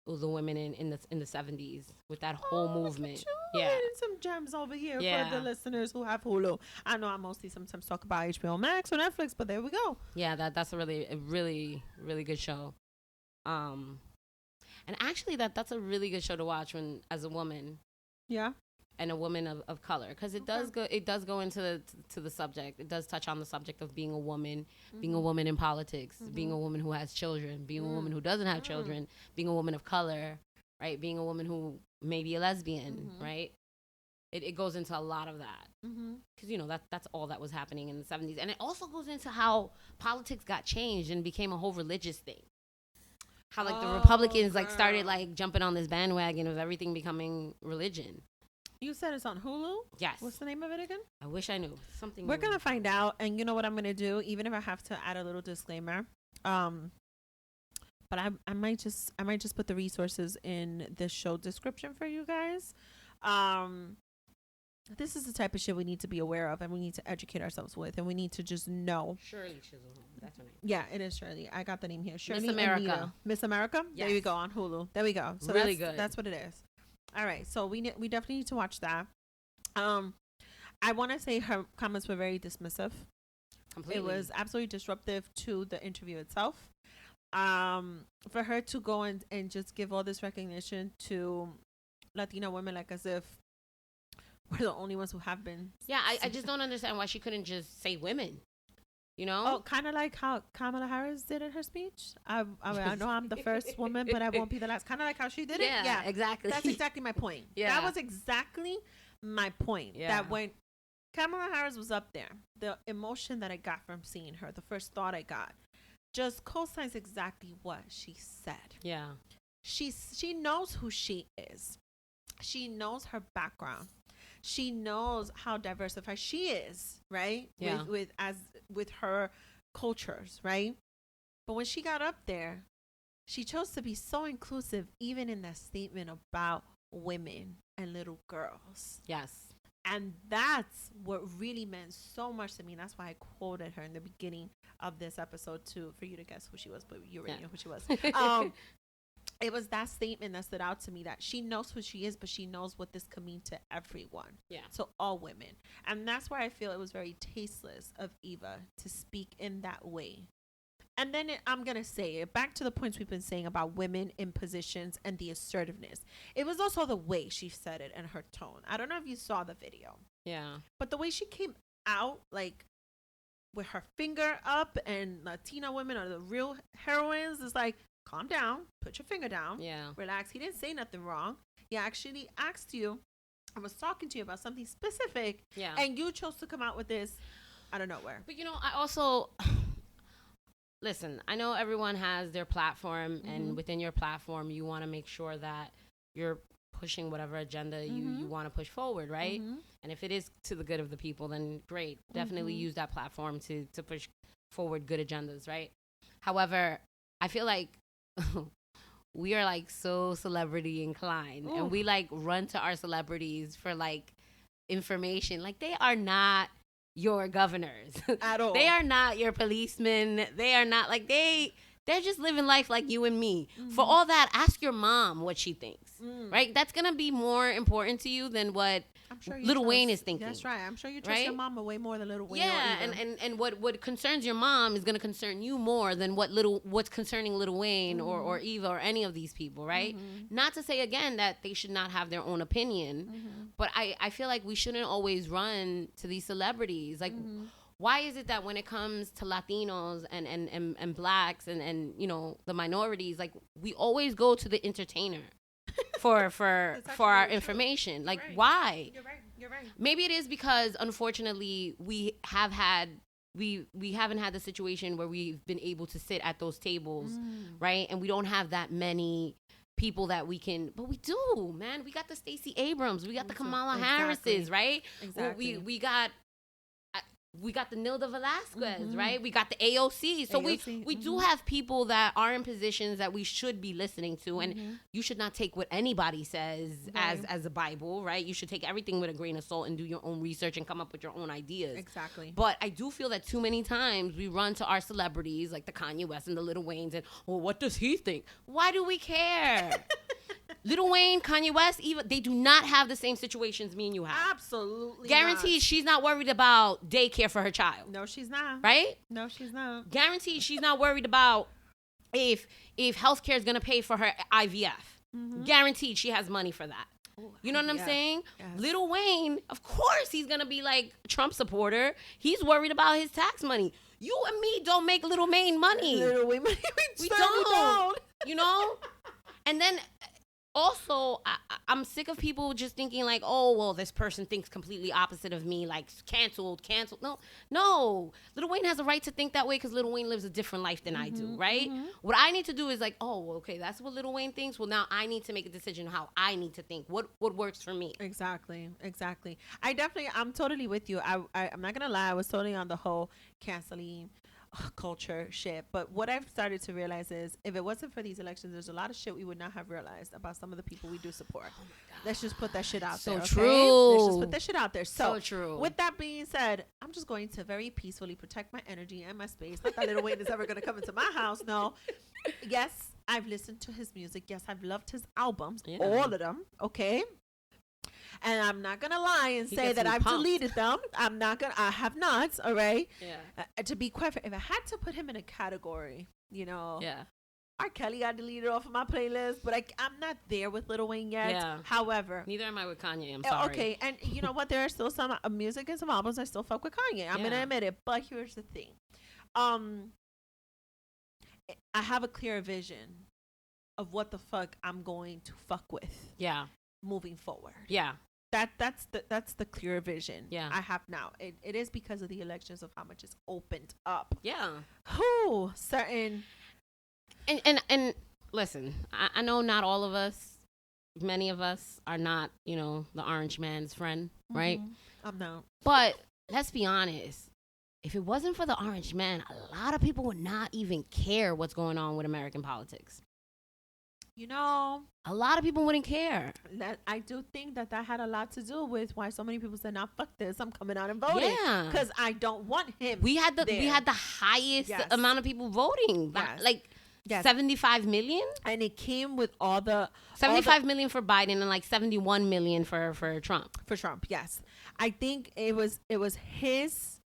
the women in the 70s with that whole movement. Yeah, some gems over here for the listeners who have Hulu. I know I mostly sometimes talk about HBO Max or Netflix, but there we go. Yeah, that's a really good show. And actually that's a really good show to watch when as a woman. Yeah. And a woman of color, because it does go into the subject. It does touch on the subject of being a woman, being a woman in politics, being a woman who has children, being a woman who doesn't have children, being a woman of color, right? Being a woman who may be a lesbian, right? It goes into a lot of that, because you know that's all that was happening in the 70s, and it also goes into how politics got changed and became a whole religious thing. How like the Republicans like started like jumping on this bandwagon of everything becoming religion. You said it's on Hulu? Yes. What's the name of it again? I wish I knew. Something We're going to find out. And you know what I'm going to do? Even if I have to add a little disclaimer. But I might just put the resources in the show description for you guys. This is the type of shit we need to be aware of, and we need to educate ourselves with, and we need to just know. Shirley Chisholm. That's her name. Yeah, it is Shirley. I got the name here. Shirley Miss America. Anita. Miss America? Yes. There you go, on Hulu. There we go. So really good. That's what it is. All right, so we definitely need to watch that. I want to say her comments were very dismissive. Completely. It was absolutely disruptive to the interview itself. For her to go and just give all this recognition to Latina women, like as if we're the only ones who have been. Yeah, I just don't understand why she couldn't just say women. You know? Oh, kind of like how Kamala Harris did in her speech. I know I'm the first woman, but I won't be the last. Kind of like how she did it. Yeah, exactly. That's exactly my point. Yeah. That was exactly my point. Yeah. That when Kamala Harris was up there, the emotion that I got from seeing her, the first thought I got, just co-signs exactly what she said. Yeah. She knows who she is. She knows her background. she knows how diversified she is, right? Yeah. With her cultures, right? But when she got up there, she chose to be so inclusive, even in that statement about women and little girls. Yes. And that's what really meant so much to me. And that's why I quoted her in the beginning of this episode too, for you to guess who she was, but you already know who she was. It was that statement that stood out to me, that she knows who she is, but she knows what this could mean to everyone. Yeah. To all women. And that's why I feel it was very tasteless of Eva to speak in that way. And then I'm going to say it back to the points we've been saying about women in positions and the assertiveness. It was also the way she said it and her tone. I don't know if you saw the video. Yeah. But the way she came out, like, with her finger up, and Latina women are the real heroines, is like, calm down, put your finger down, relax. He didn't say nothing wrong. He actually asked you, I was talking to you about something specific, and you chose to come out with this out of nowhere. But, I also... Listen, I know everyone has their platform, and within your platform, you want to make sure that you're pushing whatever agenda you want to push forward, right? And if it is to the good of the people, then great. Definitely use that platform to push forward good agendas, right? However, I feel like we are, like, so celebrity inclined. Ooh. And we, like, run to our celebrities for, like, information. Like, they are not your governors at all. They are not your policemen. They are not, like, they're just living life like you and me. For all that, ask your mom what she thinks, right? That's gonna be more important to you than what Lil Wayne is thinking. That's right. I'm sure you trust your mama way more than Lil Wayne. Yeah, and what concerns your mom is gonna concern you more than what's concerning Lil Wayne or Eva or any of these people, right? Not to say again that they should not have their own opinion, but I feel like we shouldn't always run to these celebrities. Like, why is it that when it comes to Latinos and blacks and the minorities, like, we always go to the entertainer for our information? Like, why? You're right. Maybe it is because, unfortunately, we haven't had the situation where we've been able to sit at those tables, right? And we don't have that many people that we can, but we do, man. We got the Stacey Abrams, we got the Kamala Harrises, right? Exactly. We got the Nilda Velasquez, right? We got the AOC. So we do have people that are in positions that we should be listening to. And you should not take what anybody says as a Bible, right? You should take everything with a grain of salt and do your own research and come up with your own ideas. Exactly. But I do feel that too many times we run to our celebrities, like the Kanye West and the Lil Waynes, and, well, what does he think? Why do we care? Lil Wayne, Kanye West, Eva, they do not have the same situations me and you have. Absolutely Guaranteed not. She's not worried about daycare for her child. No, she's not. Right? No, she's not. Guaranteed she's not worried about if healthcare is going to pay for her IVF. Guaranteed she has money for that. Ooh, you know what I'm saying? Yes. Lil Wayne, of course he's going to be like a Trump supporter. He's worried about his tax money. You and me don't make Lil Wayne money. Lil Wayne money. We don't. You know? And then... Also, I'm sick of people just thinking like, oh, well, this person thinks completely opposite of me, like canceled. No. Lil Wayne has a right to think that way because Lil Wayne lives a different life than I do, right? What I need to do is like, oh, okay, that's what Lil Wayne thinks. Well, now I need to make a decision on how I need to think. What works for me? Exactly. I'm totally with you. I'm not gonna lie. I was totally on the whole canceling culture shit, but what I've started to realize is if it wasn't for these elections, there's a lot of shit we would not have realized about some of the people we do support. Let's just put that shit out there. So true. Okay? Let's just put that shit out there. So true. With that being said, I'm just going to very peacefully protect my energy and my space. Not that Lil Wayne is ever going to come into my house. No. Yes, I've listened to his music. Yes, I've loved his albums, all of them. Okay. And I'm not going to lie and say that I've deleted them. I have not. All right. Yeah. To be quite fair, if I had to put him in a category, Yeah. R. Kelly got deleted off of my playlist, but I'm not there with Lil Wayne yet. Yeah. However. Neither am I with Kanye. I'm sorry. Okay. And you know what? There are still some music and some albums I still fuck with Kanye. I'm going to admit it. But here's the thing. I have a clear vision of what the fuck I'm going to fuck with. Yeah. Moving forward. Yeah. That's the clear vision I have now. It is because of the elections of how much it's opened up. Yeah. Who certain and listen, I know not all of us, many of us are not, the orange man's friend. right? I'm not. But let's be honest. If it wasn't for the orange man, a lot of people would not even care what's going on with American politics. You know, a lot of people wouldn't care. That I do think that had a lot to do with why so many people said, "Nah, fuck this, I'm coming out and voting." Yeah, because I don't want him. We had the highest amount of people voting, like 75 million, and it came with all the 75 million for Biden and like 71 million for Trump. For Trump, yes, I think it was his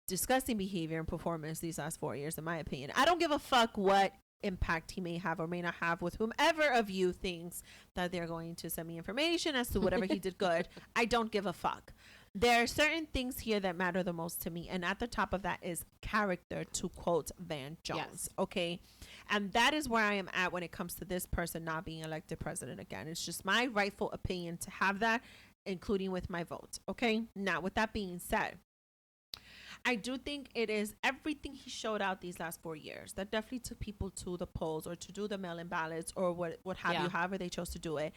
disgusting behavior and performance these last 4 years, in my opinion. I don't give a fuck what impact he may have or may not have with whomever of you thinks that they're going to send me information as to whatever he did good. I don't give a fuck. There are certain things here that matter the most to me, and at the top of that is character, to quote Van Jones. Yes. Okay, and that is where I am at when it comes to this person not being elected president again. It's just my rightful opinion to have that, including with my vote. Okay, now with that being said, I do think it is everything he showed out these last 4 years that definitely took people to the polls or to do the mail-in ballots or what have you, however they chose to do it.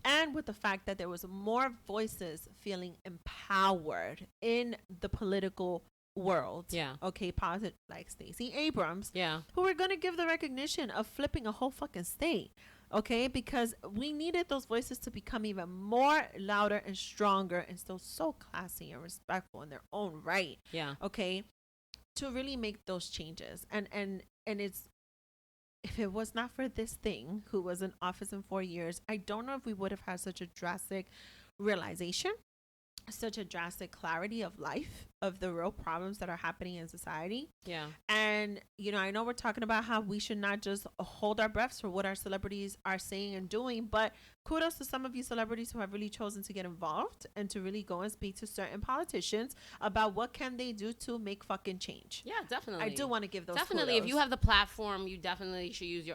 And with the fact that there was more voices feeling empowered in the political world. Yeah. Okay, positive, like Stacey Abrams. Yeah. Who were going to give the recognition of flipping a whole fucking state. Okay, because we needed those voices to become even more louder and stronger and still so classy and respectful in their own right. Yeah. Okay, to really make those changes. And it's, if it was not for this thing, who was in office in 4 years, I don't know if we would have had such a drastic realization, such a drastic clarity of life, of the real problems that are happening in society. Yeah. And, you know, I know we're talking about how we should not just hold our breaths for what our celebrities are saying and doing, but kudos to some of you celebrities who have really chosen to get involved and to really go and speak to certain politicians about what can they do to make fucking change. Yeah, definitely. I do want to give those definitely kudos. If you have the platform, you definitely should use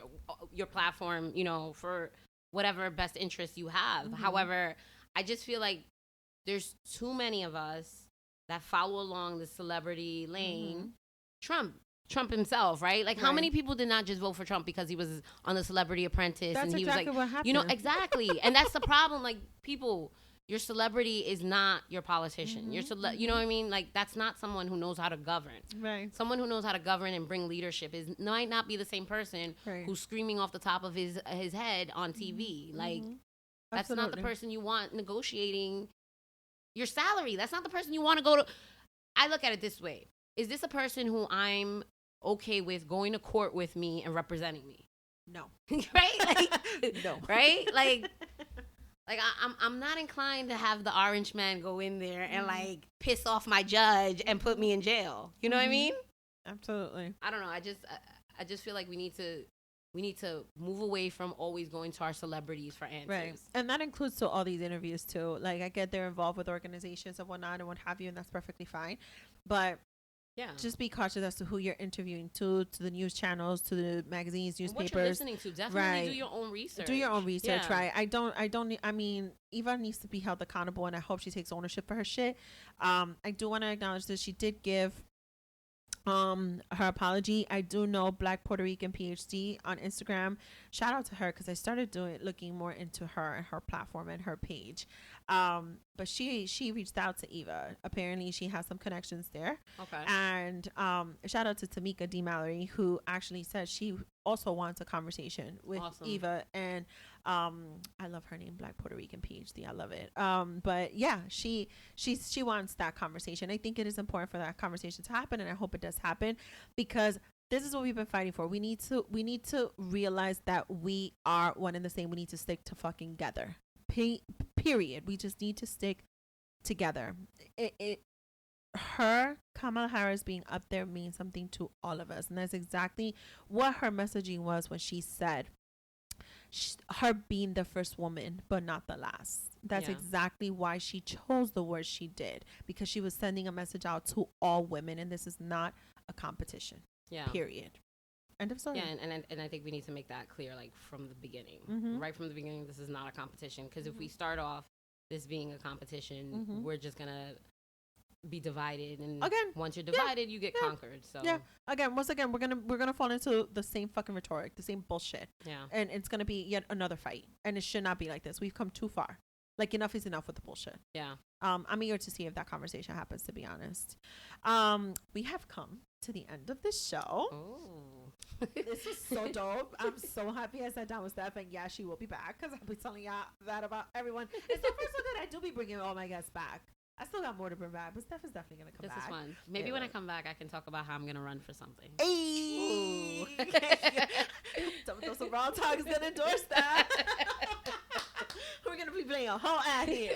your platform, you know, for whatever best interest you have. Mm-hmm. However, I just feel like there's too many of us that follow along the celebrity lane. Mm-hmm. Trump himself, right? Like, how many people did not just vote for Trump because he was on the Celebrity Apprentice? That's and he exactly was like, what happened. You know, exactly. And that's the problem. Like, people, your celebrity is not your politician. Mm-hmm. You know what I mean? Like, that's not someone who knows how to govern. Right. Someone who knows how to govern and bring leadership might not be the same person who's screaming off the top of his head on TV. Mm-hmm. Like, that's not the person you want negotiating your salary. That's not the person you want to go to. I look at it this way. Is this a person who I'm okay with going to court with me and representing me? No. Right? Like, no. Right? Like I'm not inclined to have the orange man go in there and like piss off my judge and put me in jail. You know what I mean? Absolutely. I don't know. I just feel like we need to move away from always going to our celebrities for answers. Right. And that includes to all these interviews too. Like, I get they're involved with organizations and whatnot and what have you, and that's perfectly fine. But yeah, just be cautious as to who you're interviewing to the news channels, to the magazines, newspapers. What you're listening to. Definitely do your own research. Do your own research, right? I mean, Eva needs to be held accountable, and I hope she takes ownership for her shit. I do want to acknowledge that she did give her apology. I do know Black Puerto Rican PhD on Instagram. Shout out to her, because I started looking more into her and her platform and her page. But she reached out to Eva. Apparently she has some connections there. Okay. And shout out to Tamika D. Mallory, who actually said she also wants a conversation with Eva. And I love her name, Black Puerto Rican PhD. I love it. But yeah, she wants that conversation. I think it is important for that conversation to happen, and I hope it does happen, because this is what we've been fighting for. We need to realize that we are one and the same. We need to stick to fucking together. Period. We just need to stick together. Kamala Harris being up there means something to all of us, and that's exactly what her messaging was when she said her being the first woman but not the last. That's exactly why she chose the words she did, because she was sending a message out to all women, and this is not a competition. Period. End of story. Yeah, and I think we need to make that clear, like, from the beginning. Mm-hmm. Right from the beginning, this is not a competition, because if we start off this being a competition, we're just gonna be divided, and again, once you're divided, you get conquered. So once again, we're gonna fall into the same fucking rhetoric, the same bullshit. Yeah, and it's gonna be yet another fight, and it should not be like this. We've come too far. Like, enough is enough with the bullshit. Yeah. I'm eager to see if that conversation happens, to be honest. We have come to the end of the show. Oh. This was so dope. I'm so happy I sat down with Steph, and yeah, she will be back, because I'll be telling y'all that about everyone. It's so far so good. I do be bringing all my guests back. I still got more to bring back, but Steph is definitely going to come back. This is fun. Maybe when I come back, I can talk about how I'm going to run for something. Hey! So Raw Talk is going to endorse that. We're going to be playing a whole ad here.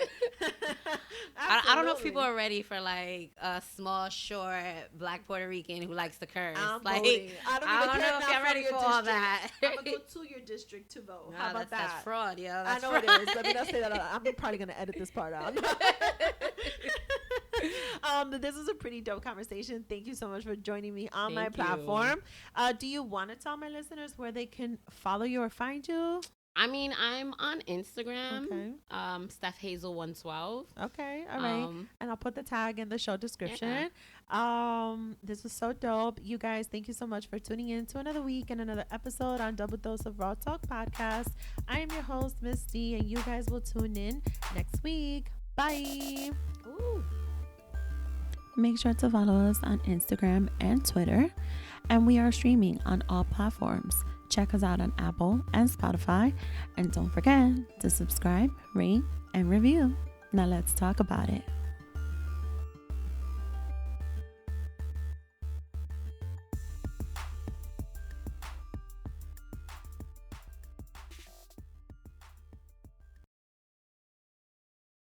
I don't know if people are ready for like a small, short Black Puerto Rican who likes to curse. I don't know if I'm ready for all that. I'm going to go to your district to vote. How about that? That's fraud, yo. I know fraud. It is. Let me not say that. I'm probably going to edit this part out. This was a pretty dope conversation. Thank you so much for joining me on my platform. Do you want to tell my listeners where they can follow you or find you? I mean, I'm on Instagram. Okay. Steph Hazel 112. Okay, all right. And I'll put the tag in the show description. Yeah. This was so dope. You guys, thank you so much for tuning in to another week and another episode on Double Dose of Raw Talk Podcast. I am your host, Miss D, and you guys will tune in next week. Bye. Ooh. Make sure to follow us on Instagram and Twitter. And we are streaming on all platforms. Check us out on Apple and Spotify. And don't forget to subscribe, rate, and review. Now let's talk about it.